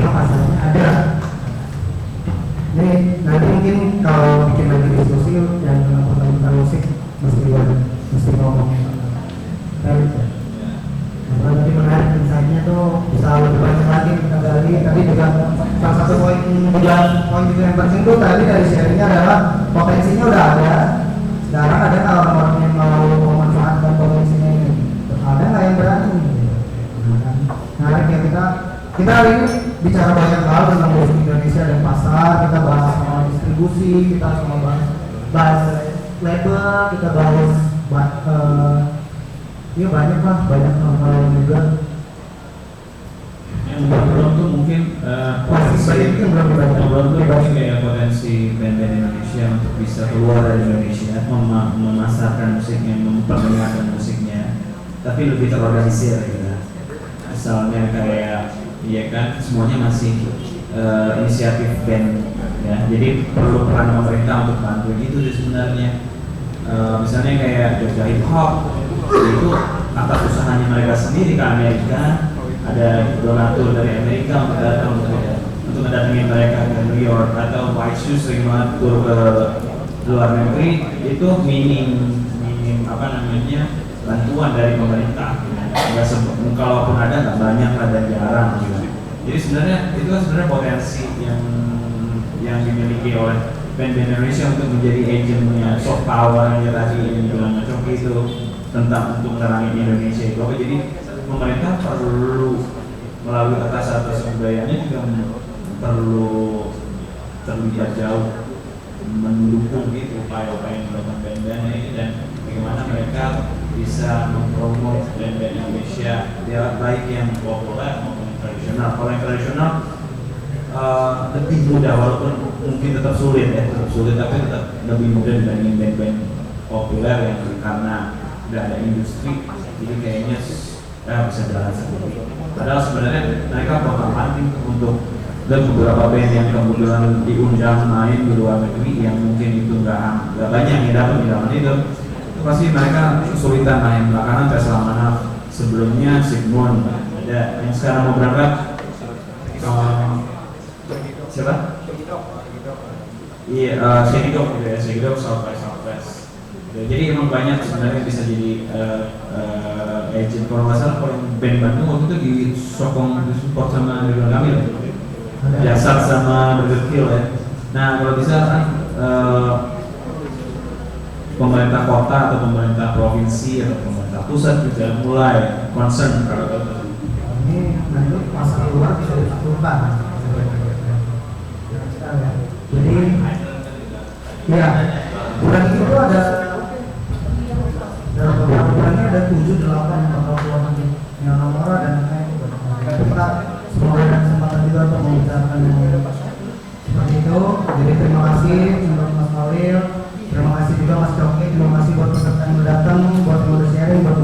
Pasarnya ada. Nih nanti mungkin kalau bikin lagi diskusi yang tentang musik mesti ngomongin. Nanti menarik insight-nya tuh bisa lebih banyak lagi kita gali. Tadi juga salah satu poin juga yang penting tuh tadi dari sharingnya adalah potensinya udah ada. Sekarang ada nggak orang-orang yang mau memanfaatkan potensinya ini? Ada nggak yang berani? Menarik ya, kita hari ini bicara banyak hal tentang musik Indonesia dan pasar. Kita bahas soal distribusi, kita bahas label, kita bahas iya banyak hal juga. Yang belum tuh mungkin mungkin kayak potensi band-band Indonesia untuk bisa keluar dari Indonesia, memasarkan musiknya, memperdengarkan musiknya, tapi lebih terorganisir gitu. Misalnya kayak ya kan semuanya masih inisiatif band ya, jadi perlu peran pemerintah untuk bantu gitu sih sebenarnya. Misalnya kayak Jogja Hip Hop itu atas usahanya mereka sendiri ke Amerika, ada donatur dari Amerika untuk datang untuk mendatangi mereka ke New York, atau White Shoes sering banget tur ke luar negeri, itu minim bantuan dari pemerintah. Kalaupun ada nggak banyak, ada jarang juga. Jadi sebenarnya itu kan sebenarnya potensi yang dimiliki oleh band Indonesia untuk menjadi agentnya soft power yang tadi yang bilang Coki itu tentang untuk menerangi Indonesia itu. Jadi pemerintah perlu melalui atas budayanya juga perlu terlibat jauh mendukung gitu upaya-upaya yang dilakukan band-band ini, dan bagaimana mereka bisa mempromot band-band Indonesia, ya baik yang populer maupun yang tradisional. Kalau yang tradisional lebih mudah, walaupun mungkin tetap sulit tapi tetap lebih mudah dibanding band-band populer yang karena udah ada industri, jadi kayaknya bisa jalan sendiri. Padahal sebenarnya mereka bakal mati untuk, dan beberapa band yang kemudian diundang main di luar negeri yang mungkin itu nggak banyak yang dapat di dalam itu pasti mereka kesulitan main. Belakangan Tesla Mana, sebelumnya Sigmund, ada yang sekarang mau berangkat siapa? Iya, Shaggy Dog South by Southwest. Jadi emang banyak sebenarnya bisa jadi agent. Kalau nggak salah kalau yang band Bandung waktu itu disokong disupport sama Ridwan Kamil, Jasad sama Burger Kill ya. Nah kalau bisa kan pemerintah kota atau pemerintah provinsi atau pemerintah pusat juga mulai concern kalau ini nanti masalah luar bisa ditaklukkan. Jadi ya bulan itu ada dalam beberapa bulannya ada 7-8 yang bakal keluar nanti yang Nomora dan lain-lain. Kita semoga ada kesempatan juga untuk membicarakan yang seperti itu. Jadi terima kasih untuk Mas Maulil, terima kasih juga Mas Coki, terima kasih buat peserta yang datang, buat yang udah sharing, buat